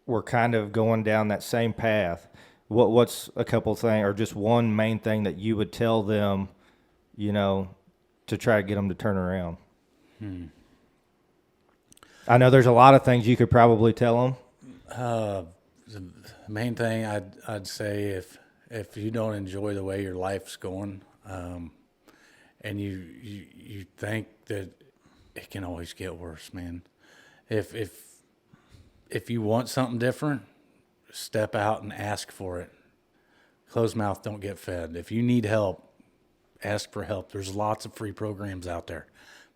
were kind of going down that same path? What's a couple things, or just one main thing that you would tell them, to try to get them to turn around? I know there's a lot of things you could probably tell them. The main thing I'd say, if you don't enjoy the way your life's going, and you think that it can always get worse, man. If you want something different, step out and ask for it. Closed mouth don't get fed. If you need help, ask for help. There's lots of free programs out there,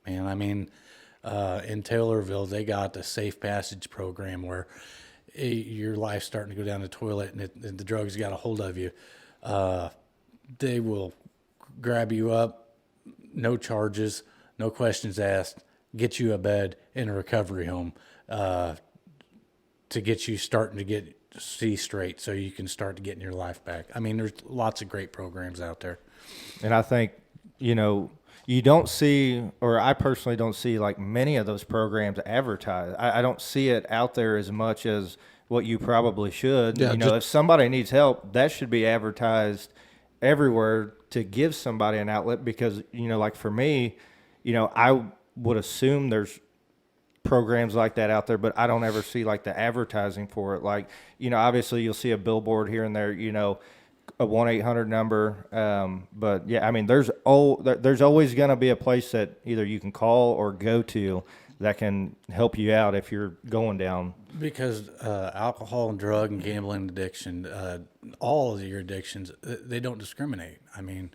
man. I mean, in Taylorville, they got the Safe Passage program where your life's starting to go down the toilet and the drugs got a hold of you. They will grab you up, no charges, no questions asked, get you a bed in a recovery home. to get you starting to see straight, so you can start to getting your life back. I mean, there's lots of great programs out there. And I think, you don't see, or I personally don't see like many of those programs advertised. I don't see it out there as much as what you probably should. Yeah, If somebody needs help, that should be advertised everywhere to give somebody an outlet because, like for me, I would assume there's programs like that out there, but I don't ever see like the advertising for it. Like, obviously you'll see a billboard here and there, a 1-800 number. But yeah, I mean, there's always going to be a place that either you can call or go to that can help you out if you're going down. Because alcohol and drug and gambling addiction, all of your addictions, they don't discriminate. I mean,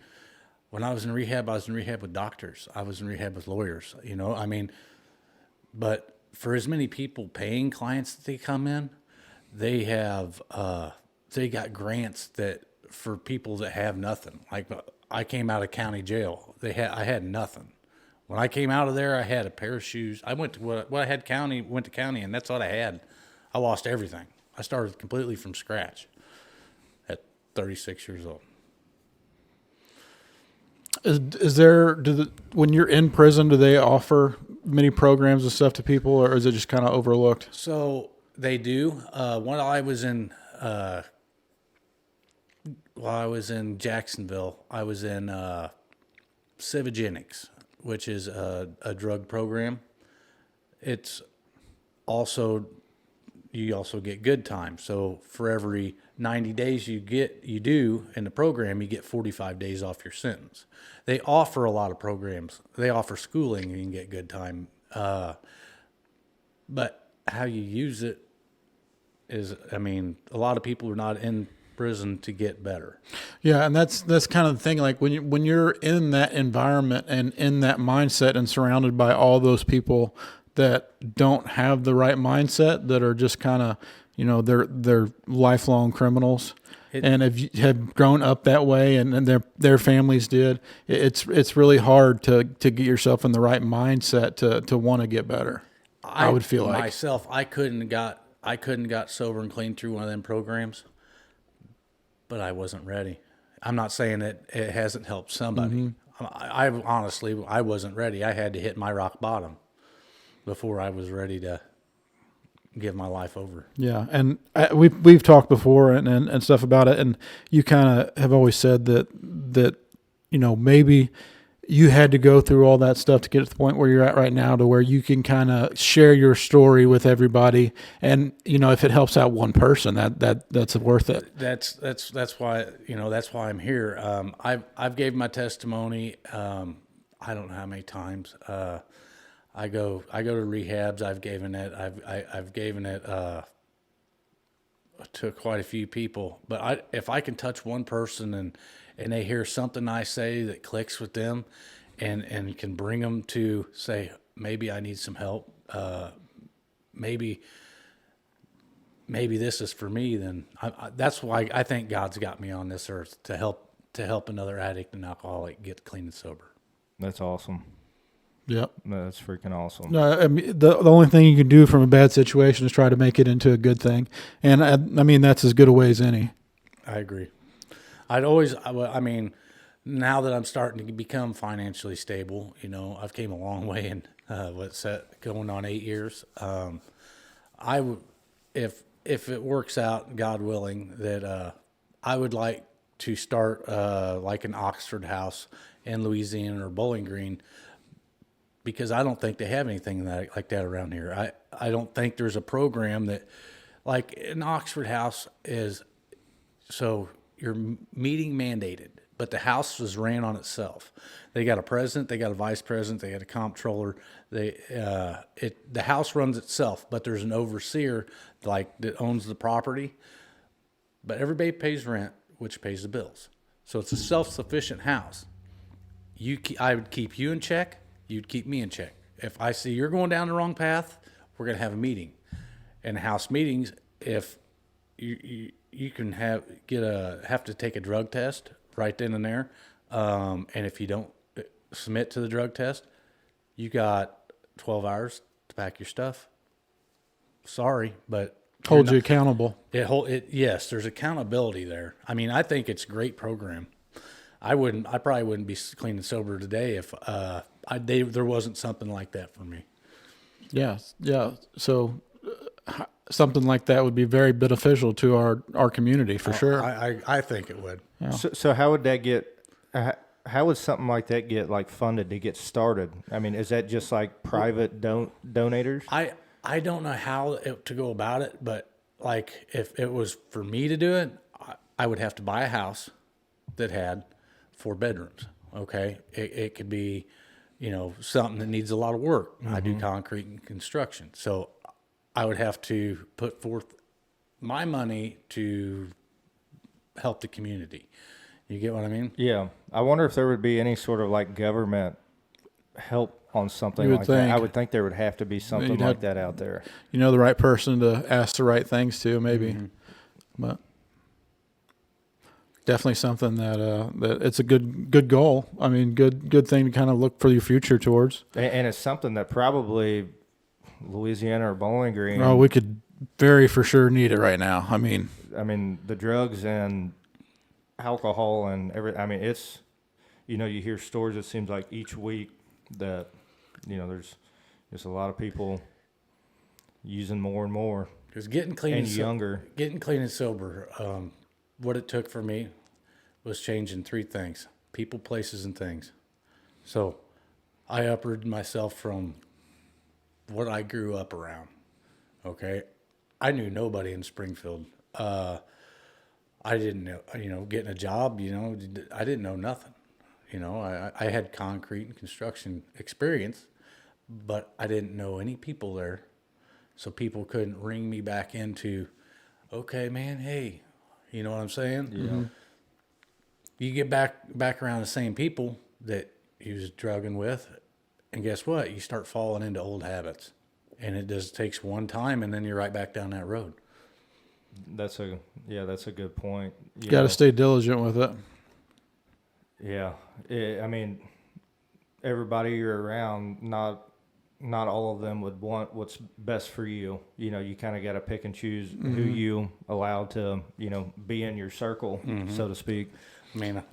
when I was in rehab with doctors. I was in rehab with lawyers, I mean, but for as many people paying clients that they come in, they have, they got grants that for people that have nothing. Like I came out of county jail. I had nothing. When I came out of there, I had a pair of shoes. I went to what I had went to county, and that's what I had. I lost everything. I started completely from scratch at 36 years old. Is there, when you're in prison, do they offer many programs and stuff to people, or is it just kind of overlooked? So they do. When I was in, while I was in Jacksonville, I was in Civigenics, which is a drug program. It's also, you also get good time. So for every 90 days you do in the program, you get 45 days off your sentence. They offer a lot of programs. They offer schooling and you can get good time. But how you use it is, I mean, a lot of people are not in prison to get better. Yeah, and that's kind of the thing. Like when you're in that environment and in that mindset and surrounded by all those people that don't have the right mindset, that are just kind of, they're lifelong criminals, and if you have grown up that way, and their families did, it's really hard to get yourself in the right mindset to want to get better. I would feel like myself, I couldn't got sober and clean through one of them programs, but I wasn't ready. I'm not saying it hasn't helped somebody. I honestly wasn't ready. I had to hit my rock bottom before I was ready to give my life over. Yeah, and we've talked before and stuff about it, and you kind of have always said that maybe you had to go through all that stuff to get to the point where you're at right now, to where you can kind of share your story with everybody, and if it helps out one person, that's worth it. That's why that's why I'm here. I've gave my testimony. I don't know how many times. I go to rehabs. I've given it. I've given it to quite a few people. But if I can touch one person and they hear something I say that clicks with them, and can bring them to say, maybe I need some help. Maybe this is for me. Then that's why I think God's got me on this earth to help another addict and alcoholic get clean and sober. That's awesome. Yep. That's freaking awesome. No, I mean, the only thing you can do from a bad situation is try to make it into a good thing. And I mean, that's as good a way as any. I agree. Now that I'm starting to become financially stable, I've came a long way in, going on 8 years. If it works out, God willing, that, I would like to start, like an Oxford House in Louisiana or Bowling Green, because I don't think they have anything like that around here. I don't think there's a program that, like an Oxford House is, so you're meeting mandated, but the house was ran on itself. They got a president, they got a vice president, they got a comptroller. The house runs itself, but there's an overseer that owns the property. But everybody pays rent, which pays the bills. So it's a self-sufficient house. I would keep you in check. You'd keep me in check. If I see you're going down the wrong path, we're going to have a meeting. And house meetings, if you can have to take a drug test right then and there, and if you don't submit to the drug test, you got 12 hours to pack your stuff. Sorry, but Hold you accountable. Yes, there's accountability there. I mean, I think it's a great program. I probably wouldn't be clean and sober today if there wasn't something like that for me. Yeah. So something like that would be very beneficial to our community for sure. I think it would. Yeah. So how would that get? How would something like that get like funded to get started? I mean, is that just like private donators? I don't know how to go about it, but like if it was for me to do it, I would have to buy a house that had 4 bedrooms. Okay, it could be, something that needs a lot of work. I do concrete and construction, so I would have to put forth my money to help the community. You get what I mean? Yeah, I wonder if there would be any sort of like government help on something You would like that. I think. would think there would have to be something You'd like have- that out there. The right person to ask the right things to, maybe. But definitely something that it's a good goal. I mean, good thing to kind of look for your future towards. And it's something that probably Louisiana or Bowling Green. Oh, we could very for sure need it right now. I mean, the drugs and alcohol and everything. I mean, it's, you hear stories, it seems like each week that, there's just a lot of people using more and more. Because getting clean And and younger. getting clean and sober, what it took for me was changing 3 things: people, places, and things. So I uprooted myself from what I grew up around. Okay, I knew nobody in Springfield. I didn't know, getting a job. I didn't know nothing. I had concrete and construction experience, but I didn't know any people there. So people couldn't ring me back into, okay, man, hey, you know what I'm saying? Yeah. You get back around the same people that he was drugging with, and guess what? You start falling into old habits. And it just takes one time, and then you're right back down that road. That's a good point. you got to stay diligent with it. Yeah. I mean, everybody you're around, not all of them would want what's best for you. You kind of got to pick and choose who you allow to, be in your circle, so to speak. I mean,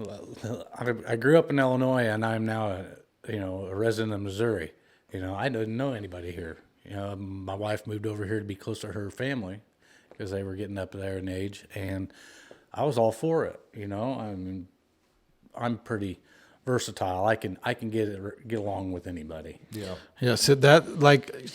I grew up in Illinois, and I'm now a resident of Missouri. I didn't know anybody here. My wife moved over here to be close to her family because they were getting up there in age, and I was all for it. I mean, I'm pretty versatile. I can get along with anybody. Yeah. Yeah, so that, like,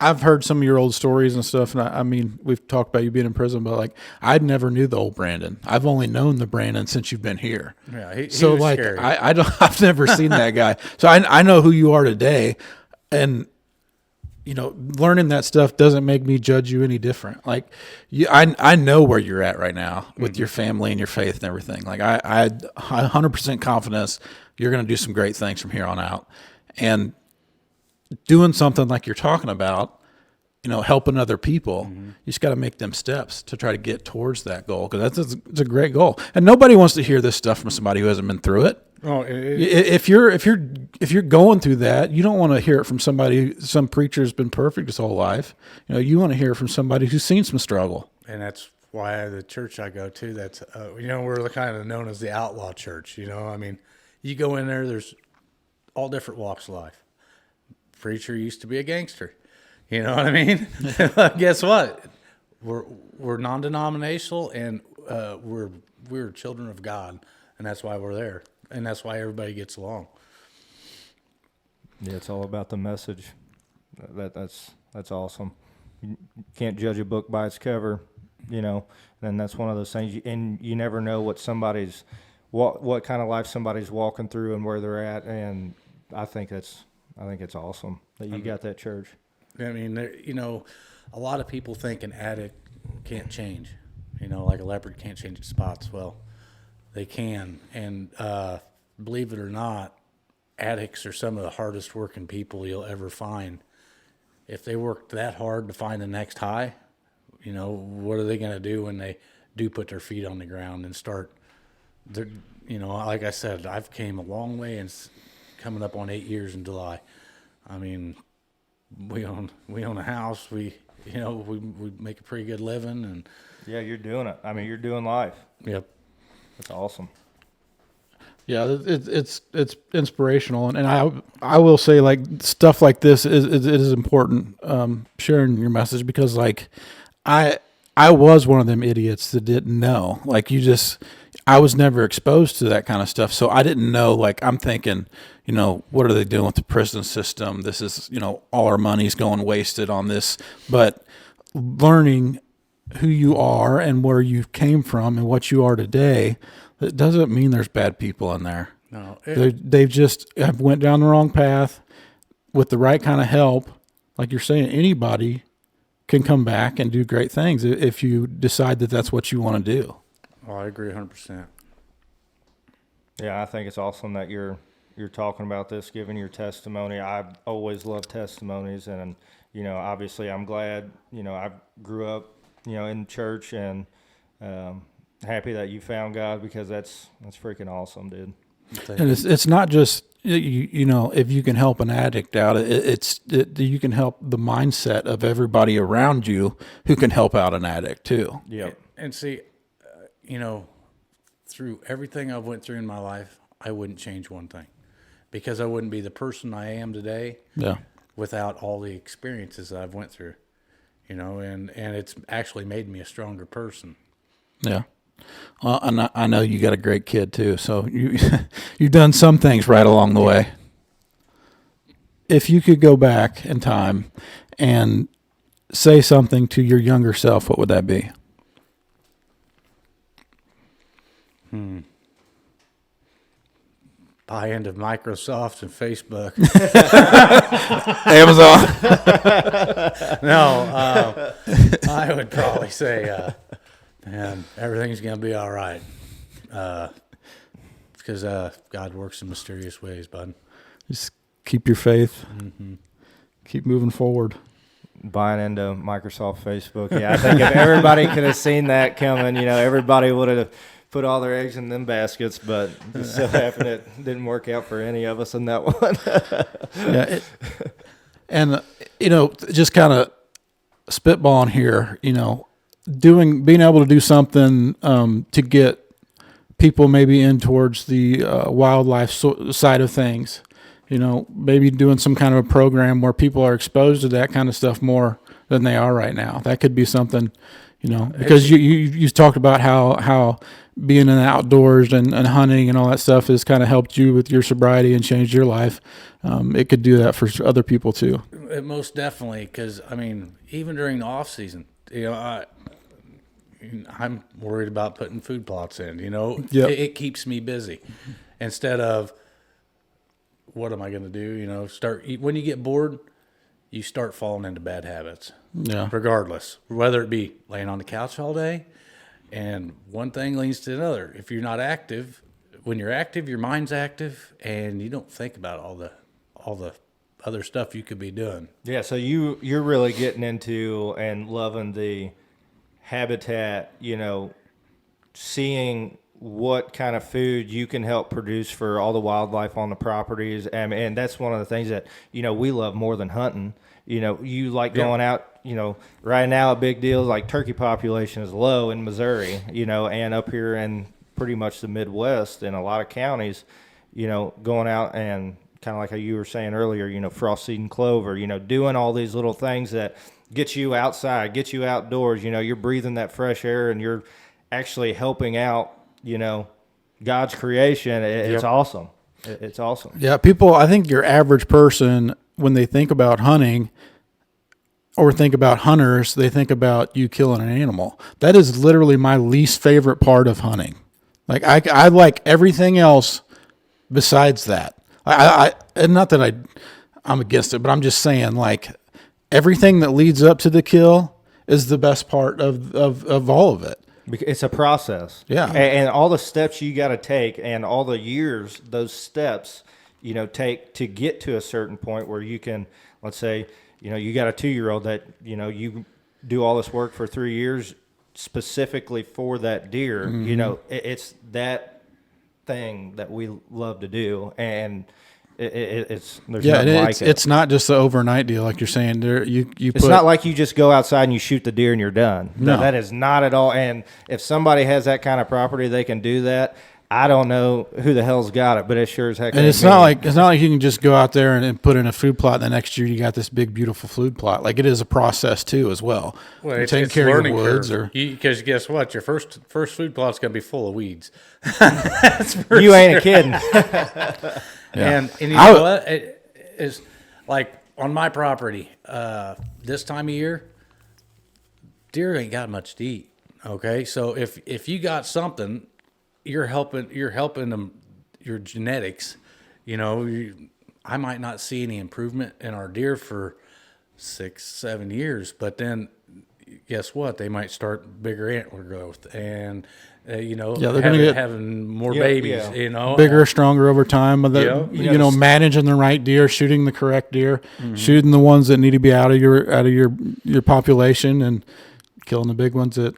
I've heard some of your old stories and stuff, and I mean, we've talked about you being in prison, but like, I never knew the old Brandon. I've only known the Brandon since you've been here. Yeah, he So was like, scary. I've never seen that guy. So I know who you are today, and learning that stuff doesn't make me judge you any different. Like, I know where you're at right now with your family and your faith and everything. Like, I 100% confidence you're going to do some great things from here on out, and doing something like you're talking about, helping other people. You just got to make them steps to try to get towards that goal, because it's a great goal. And nobody wants to hear this stuff from somebody who hasn't been through it. Oh, If you're going through that, you don't want to hear it from some preacher who's been perfect his whole life. You want to hear it from somebody who's seen some struggle. and that's why the church I go to, that's we're kind of known as the outlaw church. I mean, you go in there, there's all different walks of life. Preacher used to be a gangster. You know what I mean? Guess what? We're non-denominational, and we're children of God, and that's why we're there, and that's why everybody gets along. Yeah, it's all about the message. That's awesome. You can't judge a book by its cover, and that's one of those things. And you never know what what kind of life somebody's walking through and where they're at. And I think it's awesome that you got that church. I mean, a lot of people think an addict can't change. Like a leopard can't change its spots. Well, they can, and believe it or not, addicts are some of the hardest working people you'll ever find. If they work that hard to find the next high, what are they going to do when they do put their feet on the ground and start? Like I said, I've came a long way, and coming up on 8 years in July. I mean, we own a house. We You know, we make a pretty good living, and Yeah, you're doing it. I mean, you're doing life. yep. That's awesome. Yeah, it's inspirational, and I will say, like, stuff like this is important, sharing your message, because like I was one of them idiots that didn't know. Like, I was never exposed to that kind of stuff, so I didn't know. Like, I'm thinking, what are they doing with the prison system? This is, all our money's going wasted on this. But learning who you are and where you came from and what you are today, it doesn't mean there's bad people in there. No, They've just have went down the wrong path. With the right kind of help, like you're saying, anybody can come back and do great things if you decide that that's what you want to do. oh, I agree 100%. Yeah, I think it's awesome that you're talking about this, giving your testimony. I always love testimonies, and obviously I'm glad I grew up in church, and happy that you found God, because that's freaking awesome, dude. And it's not just if you can help an addict out, you can help the mindset of everybody around you who can help out an addict too. Yep. And see, through everything I've went through in my life, I wouldn't change one thing, because I wouldn't be the person I am today Yeah. without all the experiences that I've went through, and it's actually made me a stronger person. Yeah. Well, and I know you got a great kid too, so you've done some things right along the way. If you could go back in time and say something to your younger self, what would that be? Buy into Microsoft and Facebook. Amazon. No, I would probably say, man, everything's going to be all right. Because God works in mysterious ways, bud. Just keep your faith. Mm-hmm. Keep moving forward. Buying into Microsoft, Facebook. Yeah, I think if everybody could have seen that coming, everybody would have put all their eggs in them baskets, but just so happened it didn't work out for any of us in that one. Yeah. And, just kind of spitballing here, being able to do something to get people maybe in towards the wildlife side of things, maybe doing some kind of a program where people are exposed to that kind of stuff more than they are right now. That could be something, because you talked about how being in the outdoors and hunting and all that stuff has kind of helped you with your sobriety and changed your life. It could do that for other people too. It most definitely, because, even during the off season, I'm worried about putting food plots in, Yep. It keeps me busy instead of, what am I going to do? When you get bored, you start falling into bad habits. Yeah. Regardless, whether it be laying on the couch all day, and one thing leads to another. If you're not active, when you're active, your mind's active, and you don't think about all the other stuff you could be doing. Yeah, so you're really getting into and loving the habitat, seeing what kind of food you can help produce for all the wildlife on the properties. And that's one of the things that, we love more than hunting. You like going out, right now a big deal is like turkey population is low in Missouri, and up here in pretty much the Midwest in a lot of counties, going out and kind of like how you were saying earlier, frost seed and clover, doing all these little things that get you outside, get you outdoors, you're breathing that fresh air and you're actually helping out, God's creation. It's awesome. It's awesome. Yeah, I think your average person, when they think about hunting or think about hunters, they think about you killing an animal. That is literally my least favorite part of hunting. Like, I like everything else besides that. And not that I'm against it, but I'm just saying, like, everything that leads up to the kill is the best part of all of it. It's a process. Yeah. And all the steps you got to take and all the years those steps, take to get to a certain point where you can, let's say, you got a 2-year-old that, you do all this work for 3 years specifically for that deer. Mm-hmm. It's that thing that we love to do. And, It's there's Yeah, nothing and like it. it's not just the overnight deal like you're saying. There, you It's put not like you just go outside and you shoot the deer and you're done. No. That is not at all. And if somebody has that kind of property, they can do that. I don't know who the hell's got it, but it sure as heck. and ain't it's me. not like you can just go out there and put in a food plot. And the next year you got this big beautiful food plot. Like it is a process too as well. Well, You're taking care of your woods because guess what? Your first food plot's gonna be full of weeds. You ain't a kidding. And you know what? It is like on my property. This time of year, deer ain't got much to eat. Okay, so if you got something, you're helping them, your genetics. You know, I might not see any improvement in our deer for 6-7 years, but then guess what? They might start bigger antler growth, and you know, Yeah, they're gonna get having more Yeah, babies. yeah. You know, bigger, stronger over time. But Yeah. you know, managing the right deer, shooting the correct deer, shooting the ones that need to be out of your population, and killing the big ones that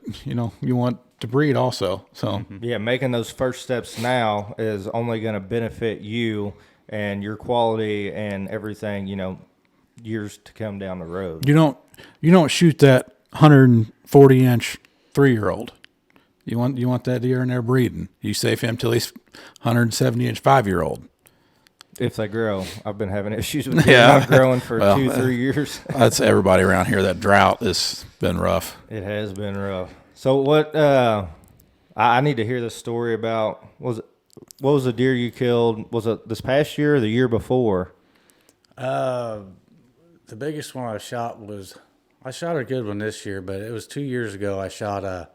you want to breed also. So Yeah, making those first steps now is only going to benefit you and your quality and everything, years to come down the road. you don't shoot that 140-inch 3-year-old. You want that deer in there breeding. You save him till he's 170-inch 5-year-old. If they grow. I've been having issues with them Yeah. not growing for Well, 2-3 years. That's everybody around here. That drought has been rough. It has been rough. So what? I need to hear this story about. What was the deer you killed? Was it this past year or the year before? the biggest one I shot a good one this year, but it was 2 years ago. I shot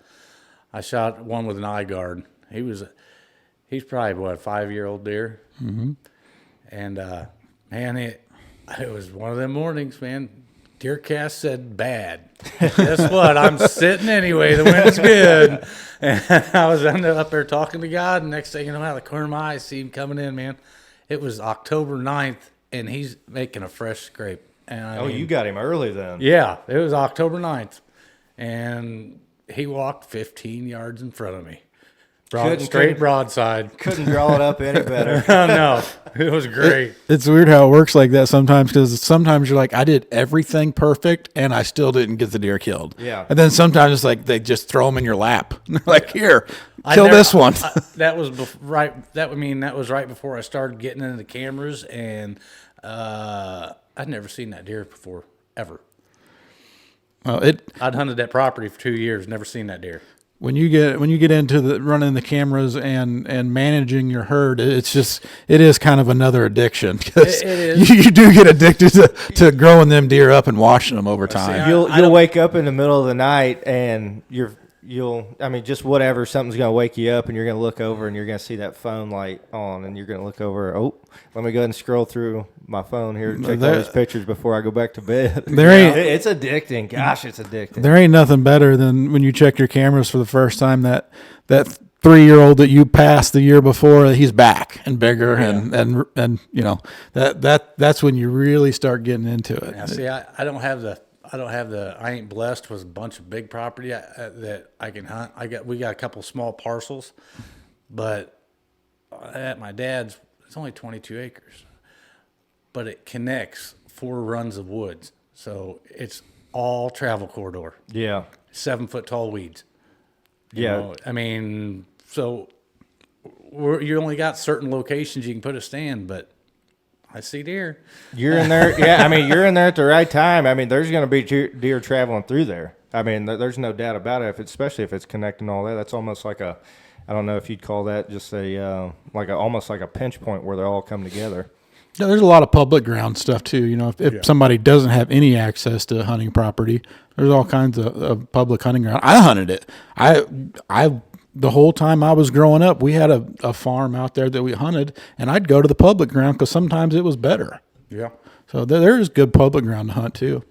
one with an eye guard. He's probably what, a 5-year-old deer. Mm-hmm. And man, it was one of them mornings, man. Deer cast said bad. Guess what? I'm sitting anyway. The wind's good. And I was up there talking to God. And next thing you know, out of the corner of my eye, I see him coming in, man. It was October 9th, and he's making a fresh scrape. And I mean, You got him early then. yeah, it was October 9th. And he walked 15 yards in front of me. Straight broadside. Couldn't draw it up any better. Oh, no. It was great. It's weird how it works like that sometimes, because sometimes you're like, I did everything perfect and I still didn't get the deer killed. Yeah. And then sometimes it's like they just throw them in your lap. They're like, here, I kill never- this one. That was right. That was right before I started getting into the cameras, and I'd never seen that deer before ever. I'd hunted that property for 2 years, never seen that deer. When you get into the running the cameras and managing your herd, it is kind of another addiction, because It is. you do get addicted to growing them deer up and watching them over time. You'll wake up in the middle of the night and just whatever, something's going to wake you up and you're going to look over and you're going to see that phone light on and you're going to look over. Oh, let me go ahead and scroll through my phone here and check all these pictures before I go back to bed. It's addicting. Gosh, it's addicting. There ain't nothing better than when you check your cameras for the first time, that 3-year-old that you passed the year before, he's back and bigger, and that's when you really start getting into it. Now, see, I ain't blessed with a bunch of big property that I can hunt. We got a couple small parcels, but at my dad's, it's only 22 acres, but it connects 4 runs of woods. So it's all travel corridor, Yeah. 7-foot tall weeds. Yeah. You know, I mean, so you only got certain locations you can put a stand, but I see deer. You're in there. Yeah. You're in there at the right time. There's going to be deer traveling through there. There's no doubt about it. Especially if it's connecting all that, that's almost like I don't know if you'd call that just almost like a pinch point where they all come together. Yeah, there's a lot of public ground stuff too. If somebody doesn't have any access to hunting property, there's all kinds of public hunting ground. I hunted it. I the whole time I was growing up, we had a farm out there that we hunted, and I'd go to the public ground because sometimes it was better. Yeah. So there is good public ground to hunt too.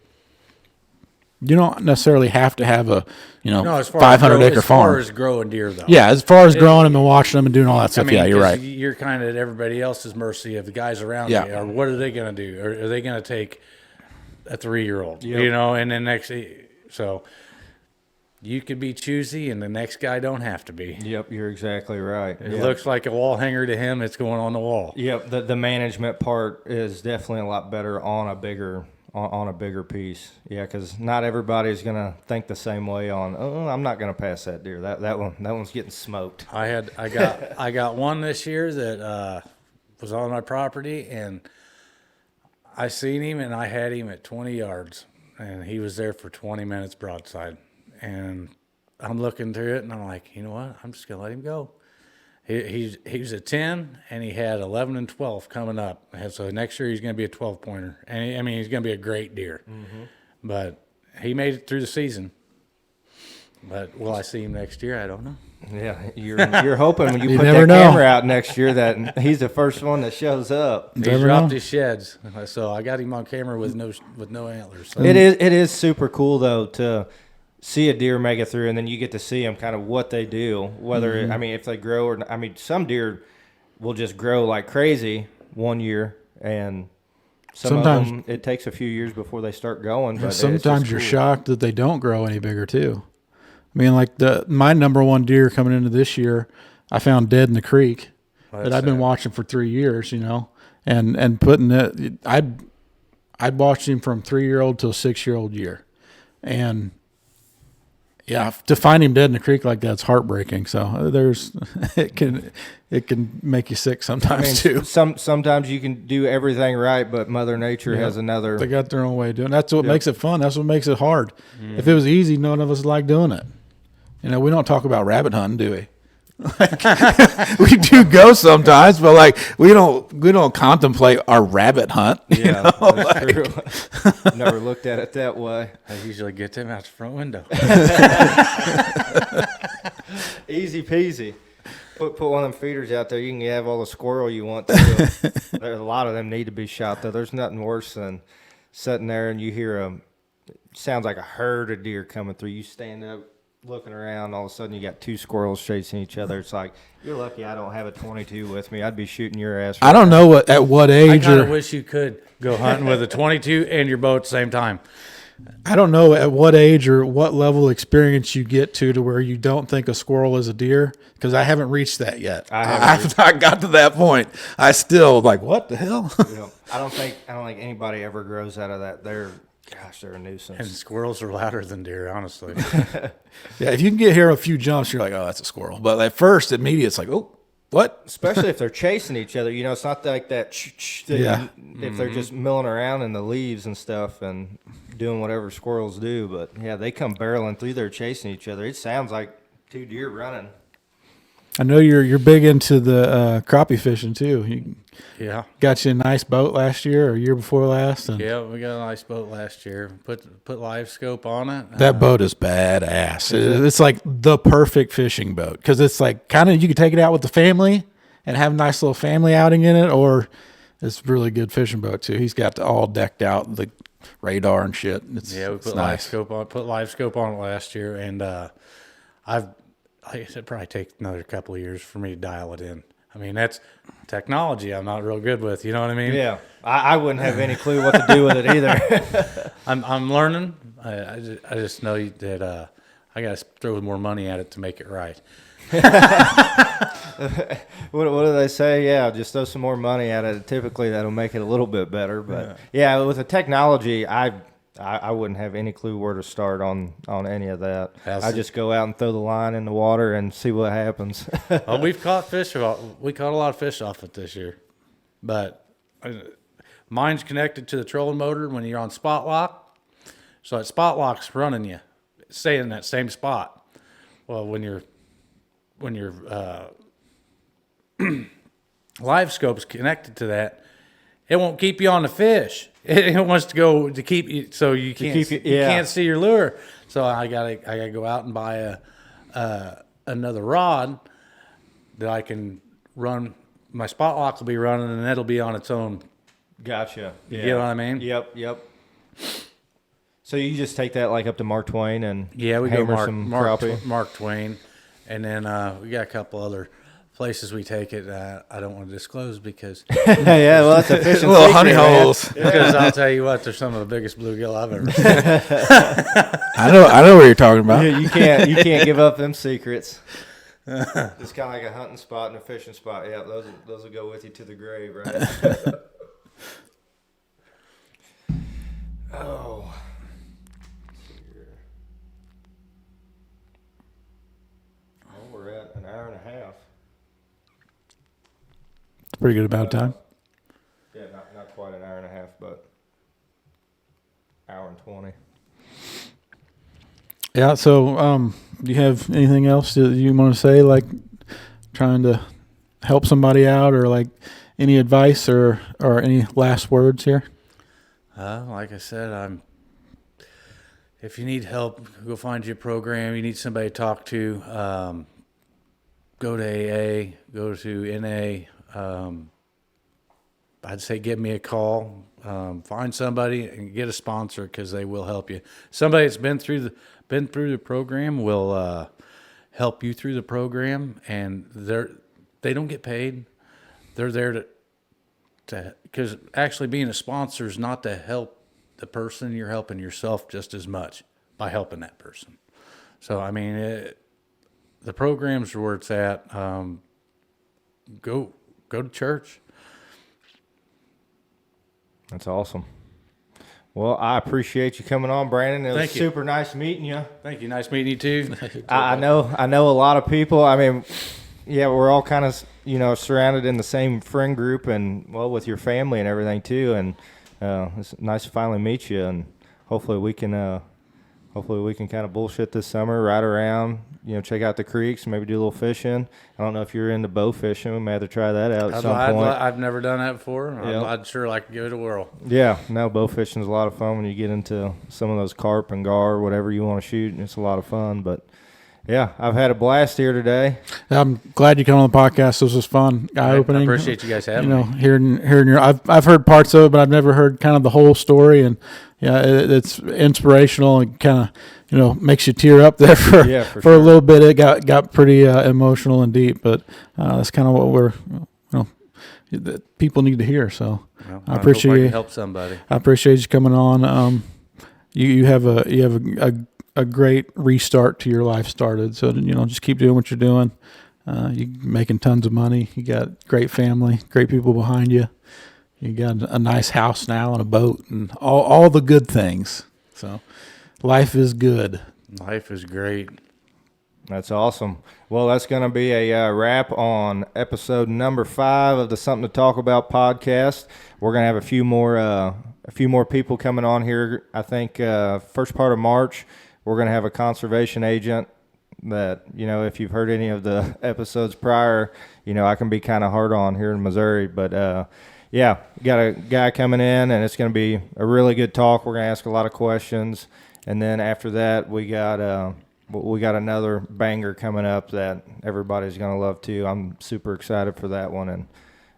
You don't necessarily have to have a No, as far 500 acre as far farm. as growing deer, though. Yeah, as far as growing them and watching them and doing all that stuff. Yeah, you're 'cause right. You're kind of at everybody else's mercy of the guys around Yeah. you. Or what are they going to do? Or are they going to take a 3-year-old? Yep. And then next, so you could be choosy and the next guy don't have to be. Yep, you're exactly right. It looks like a wall hanger to him. It's going on the wall. Yep, the management part is definitely a lot better on a bigger piece. Yeah, because not everybody's gonna think the same way on. Oh, I'm not gonna pass that deer. That one's getting smoked. I got one this year that was on my property, and I seen him, and I had him at 20 yards, and he was there for 20 minutes broadside. And I'm looking through it, and I'm like, you know what? I'm just gonna let him go. He was a 10, and he had 11 and 12 coming up. And so next year he's going to be a 12-pointer. And he's going to be a great deer. Mm-hmm. But he made it through the season. But will I see him next year? I don't know. Yeah, you're hoping when you put never that know. camera out next year that he's the first one that shows up. He Never dropped know. his sheds, so I got him on camera with no antlers. So. It is super cool though to see a deer make it through, and then you get to see them kind of what they do. Whether if they grow or some deer will just grow like crazy one year, and Sometimes- of them it takes a few years before they start going. But Sometimes you're shocked that they don't grow any bigger too. I mean, like my number one deer coming into this year, I found dead in the creek that I've been watching for 3 years, and putting it. I'd watched him from 3-year-old to a 6-year-old year, and yeah, to find him dead in the creek like that's heartbreaking. So it can make you sick sometimes too. Sometimes you can do everything right, but Mother Nature has another. They got their own way of doing it. That's what makes it fun. That's what makes it hard. If it was easy, none of us like doing it. We don't talk about rabbit hunting, do we? We do go sometimes, but like we don't contemplate our rabbit hunt. Yeah, that's true. Never looked at it that way. I usually get them out the front window. Easy peasy. Put one of them feeders out there. You can have all the squirrel you want to. There's a lot of them need to be shot though. There's nothing worse than sitting there and you hear sounds like a herd of deer coming through. You stand up looking around, all of a sudden you got two squirrels chasing each other. It's like, you're lucky I don't have a 22 with me. I'd be shooting your ass. I don't know at what I age kind of wish you could go hunting with a 22 and your bow at the same time. I don't know at what age or what level of experience you get to where you don't think a squirrel is a deer, because I haven't reached that yet. haven't I got to that point. I still like, what the hell? I don't think anybody ever grows out of that. They're a nuisance. And squirrels are louder than deer, honestly. Yeah, if you can hear a few jumps, you're like, oh, that's a squirrel. But at first, immediately, it's like, oh, what? Especially if they're chasing each other. It's not like that. If they're just milling around in the leaves and stuff and doing whatever squirrels do. But yeah, they come barreling through there chasing each other. It sounds like two deer running. I know you're big into the crappie fishing too. You got you a nice boat last year or year before last, and Yeah, we got a nice boat last year. Put live scope on it. that boat is badass. It's like the perfect fishing boat because it's like kind of you can take it out with the family and have a nice little family outing in it, or it's a really good fishing boat too. He's got all decked out, the radar and shit. We it's put nice. live scope on it last year, and it'd probably take another couple of years for me to dial it in. I mean, that's technology I'm not real good with. You know what I mean? Yeah, I wouldn't have any clue what to do with it either. I'm learning. I just know that I got to throw more money at it to make it right. What do they say? Yeah, just throw some more money at it. Typically, that'll make it a little bit better. But yeah, with the technology, I wouldn't have any clue where to start on any of that. I just go out and throw the line in the water and see what happens. Well, we caught a lot of fish off it this year, but mine's connected to the trolling motor when you're on spot lock. So that spot lock's running you, stay in that same spot. Well, when your live scope's connected to that, it won't keep you on the fish. It wants to go to keep you, so you can't can't see your lure. So I gotta go out and buy another rod that I can run. My spot lock will be running, and it'll be on its own. Gotcha. Yeah. You know what I mean? Yep. So you just take that like up to Mark Twain and Yeah, we go hammer some crappie? Mark Twain, and then we got a couple other places we take it, I don't want to disclose because Yeah, well, that's a fishing Little secret, honey man. holes. because I'll tell you what, they're some of the biggest bluegill I've ever seen. I know what you're talking about. You can't give up them secrets. It's kind of like a hunting spot and a fishing spot. Yeah, those will go with you to the grave, right? Oh. Well, we're at an hour and a half. It's pretty good about time. Yeah, not quite an hour and a half, but hour and 20. Yeah. So, do you have anything else that you want to say, like trying to help somebody out, or like any advice or any last words here? Like I said, if you need help, go find your program. You need somebody to talk to. Go to AA. Go to NA. I'd say give me a call. Find somebody and get a sponsor because they will help you. Somebody that's been through the program will help you through the program, and they don't get paid. They're there to because actually being a sponsor is not to help the person. You're helping yourself just as much by helping that person. So I mean, the program's where it's at. Go to church. That's awesome. Well, I appreciate you coming on, Brandon. It was Thank you. super nice meeting you. Thank you. Nice meeting you too. I know a lot of people. I mean, yeah, we're all kind of surrounded in the same friend group, and well, with your family and everything too. And it's nice to finally meet you, and hopefully we can kind of bullshit this summer, ride around, check out the creeks, maybe do a little fishing. I don't know if you're into bow fishing. We may have to try that out at some point. I've never done that before. Yep. I'd sure like to give it a whirl. Yeah, no, bow fishing is a lot of fun when you get into some of those carp and gar, whatever you want to shoot, and it's a lot of fun. But yeah, I've had a blast here today. I'm glad you came on the podcast. This was fun, eye opening. I appreciate you guys having me. Hearing your. I've heard parts of it, but I've never heard kind of the whole story. And yeah, it's inspirational and kind of makes you tear up there for sure. a little bit. It got pretty emotional and deep, but that's kind of what that people need to hear. So Well, I appreciate hope I you. can help somebody. I appreciate you coming on. You have a great restart to your life started. So just keep doing what you're doing. You're making tons of money. You got great family, great people behind you. You got a nice house now and a boat and all the good things. So life is good. Life is great. That's awesome. Well, that's going to be a wrap on episode number 5 of the Something to Talk About podcast. We're going to have a few more people coming on here. I think first part of March, we're going to have a conservation agent that, if you've heard any of the episodes prior, I can be kind of hard on here in Missouri. But, yeah, got a guy coming in, and it's going to be a really good talk. We're going to ask a lot of questions. And then after that, we got another banger coming up that everybody's going to love too. I'm super excited for that one,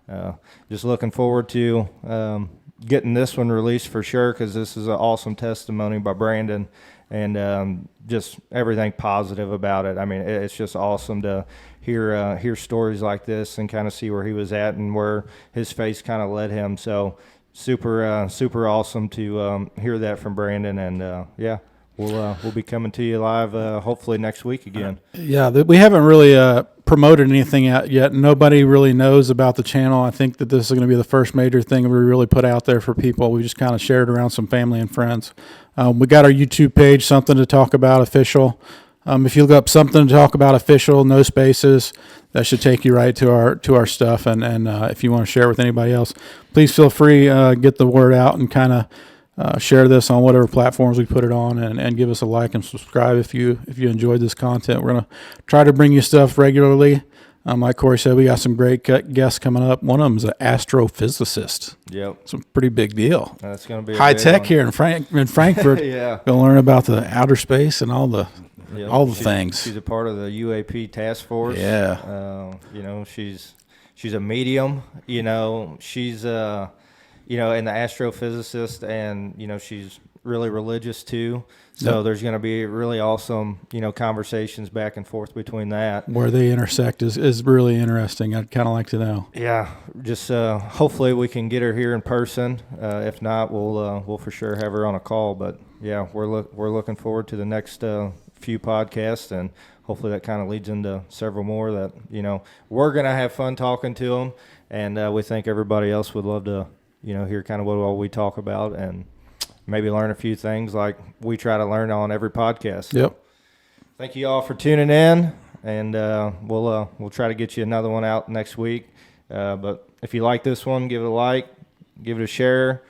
and just looking forward to getting this one released for sure, because this is an awesome testimony by Brandon, and just everything positive about it. I mean, it's just awesome to hear stories like this and kind of see where he was at and where his faith kind of led him. So super awesome to hear that from Brandon, and yeah. We'll be coming to you live hopefully next week again. Yeah, we haven't really promoted anything out yet. Nobody really knows about the channel. I think that this is going to be the first major thing we really put out there for people. We just kind of shared around some family and friends. We got our YouTube page, Something to Talk About Official. If you look up Something to Talk About Official, no spaces, that should take you right to our stuff. And if you want to share it with anybody else, please feel free, get the word out and kind of share this on whatever platforms we put it on, and give us a like and subscribe if you enjoyed this content. We're going to try to bring you stuff regularly. Like Corey said, we got some great guests coming up. One of them is an astrophysicist. Yep. It's a pretty big deal. That's going to be high tech here in Frankfurt. Yeah. Going to learn about the outer space and all the things. She's a part of the UAP task force. Yeah. She's a medium. She's and the astrophysicist, and she's really religious too. So there's going to be really awesome, conversations back and forth between that. Where they intersect is really interesting. I'd kind of like to know. Yeah, just hopefully we can get her here in person. If not, we'll for sure have her on a call. But yeah, we're looking forward to the next few podcasts, and hopefully that kind of leads into several more that we're gonna have fun talking to them, and we think everybody else would love to hear kind of what all we talk about and maybe learn a few things like we try to learn on every podcast. Yep. Thank you all for tuning in, and we'll try to get you another one out next week. But if you like this one, give it a like, give it a share,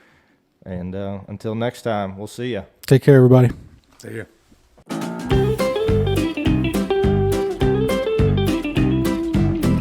and until next time, we'll see you. Take care, everybody. See ya.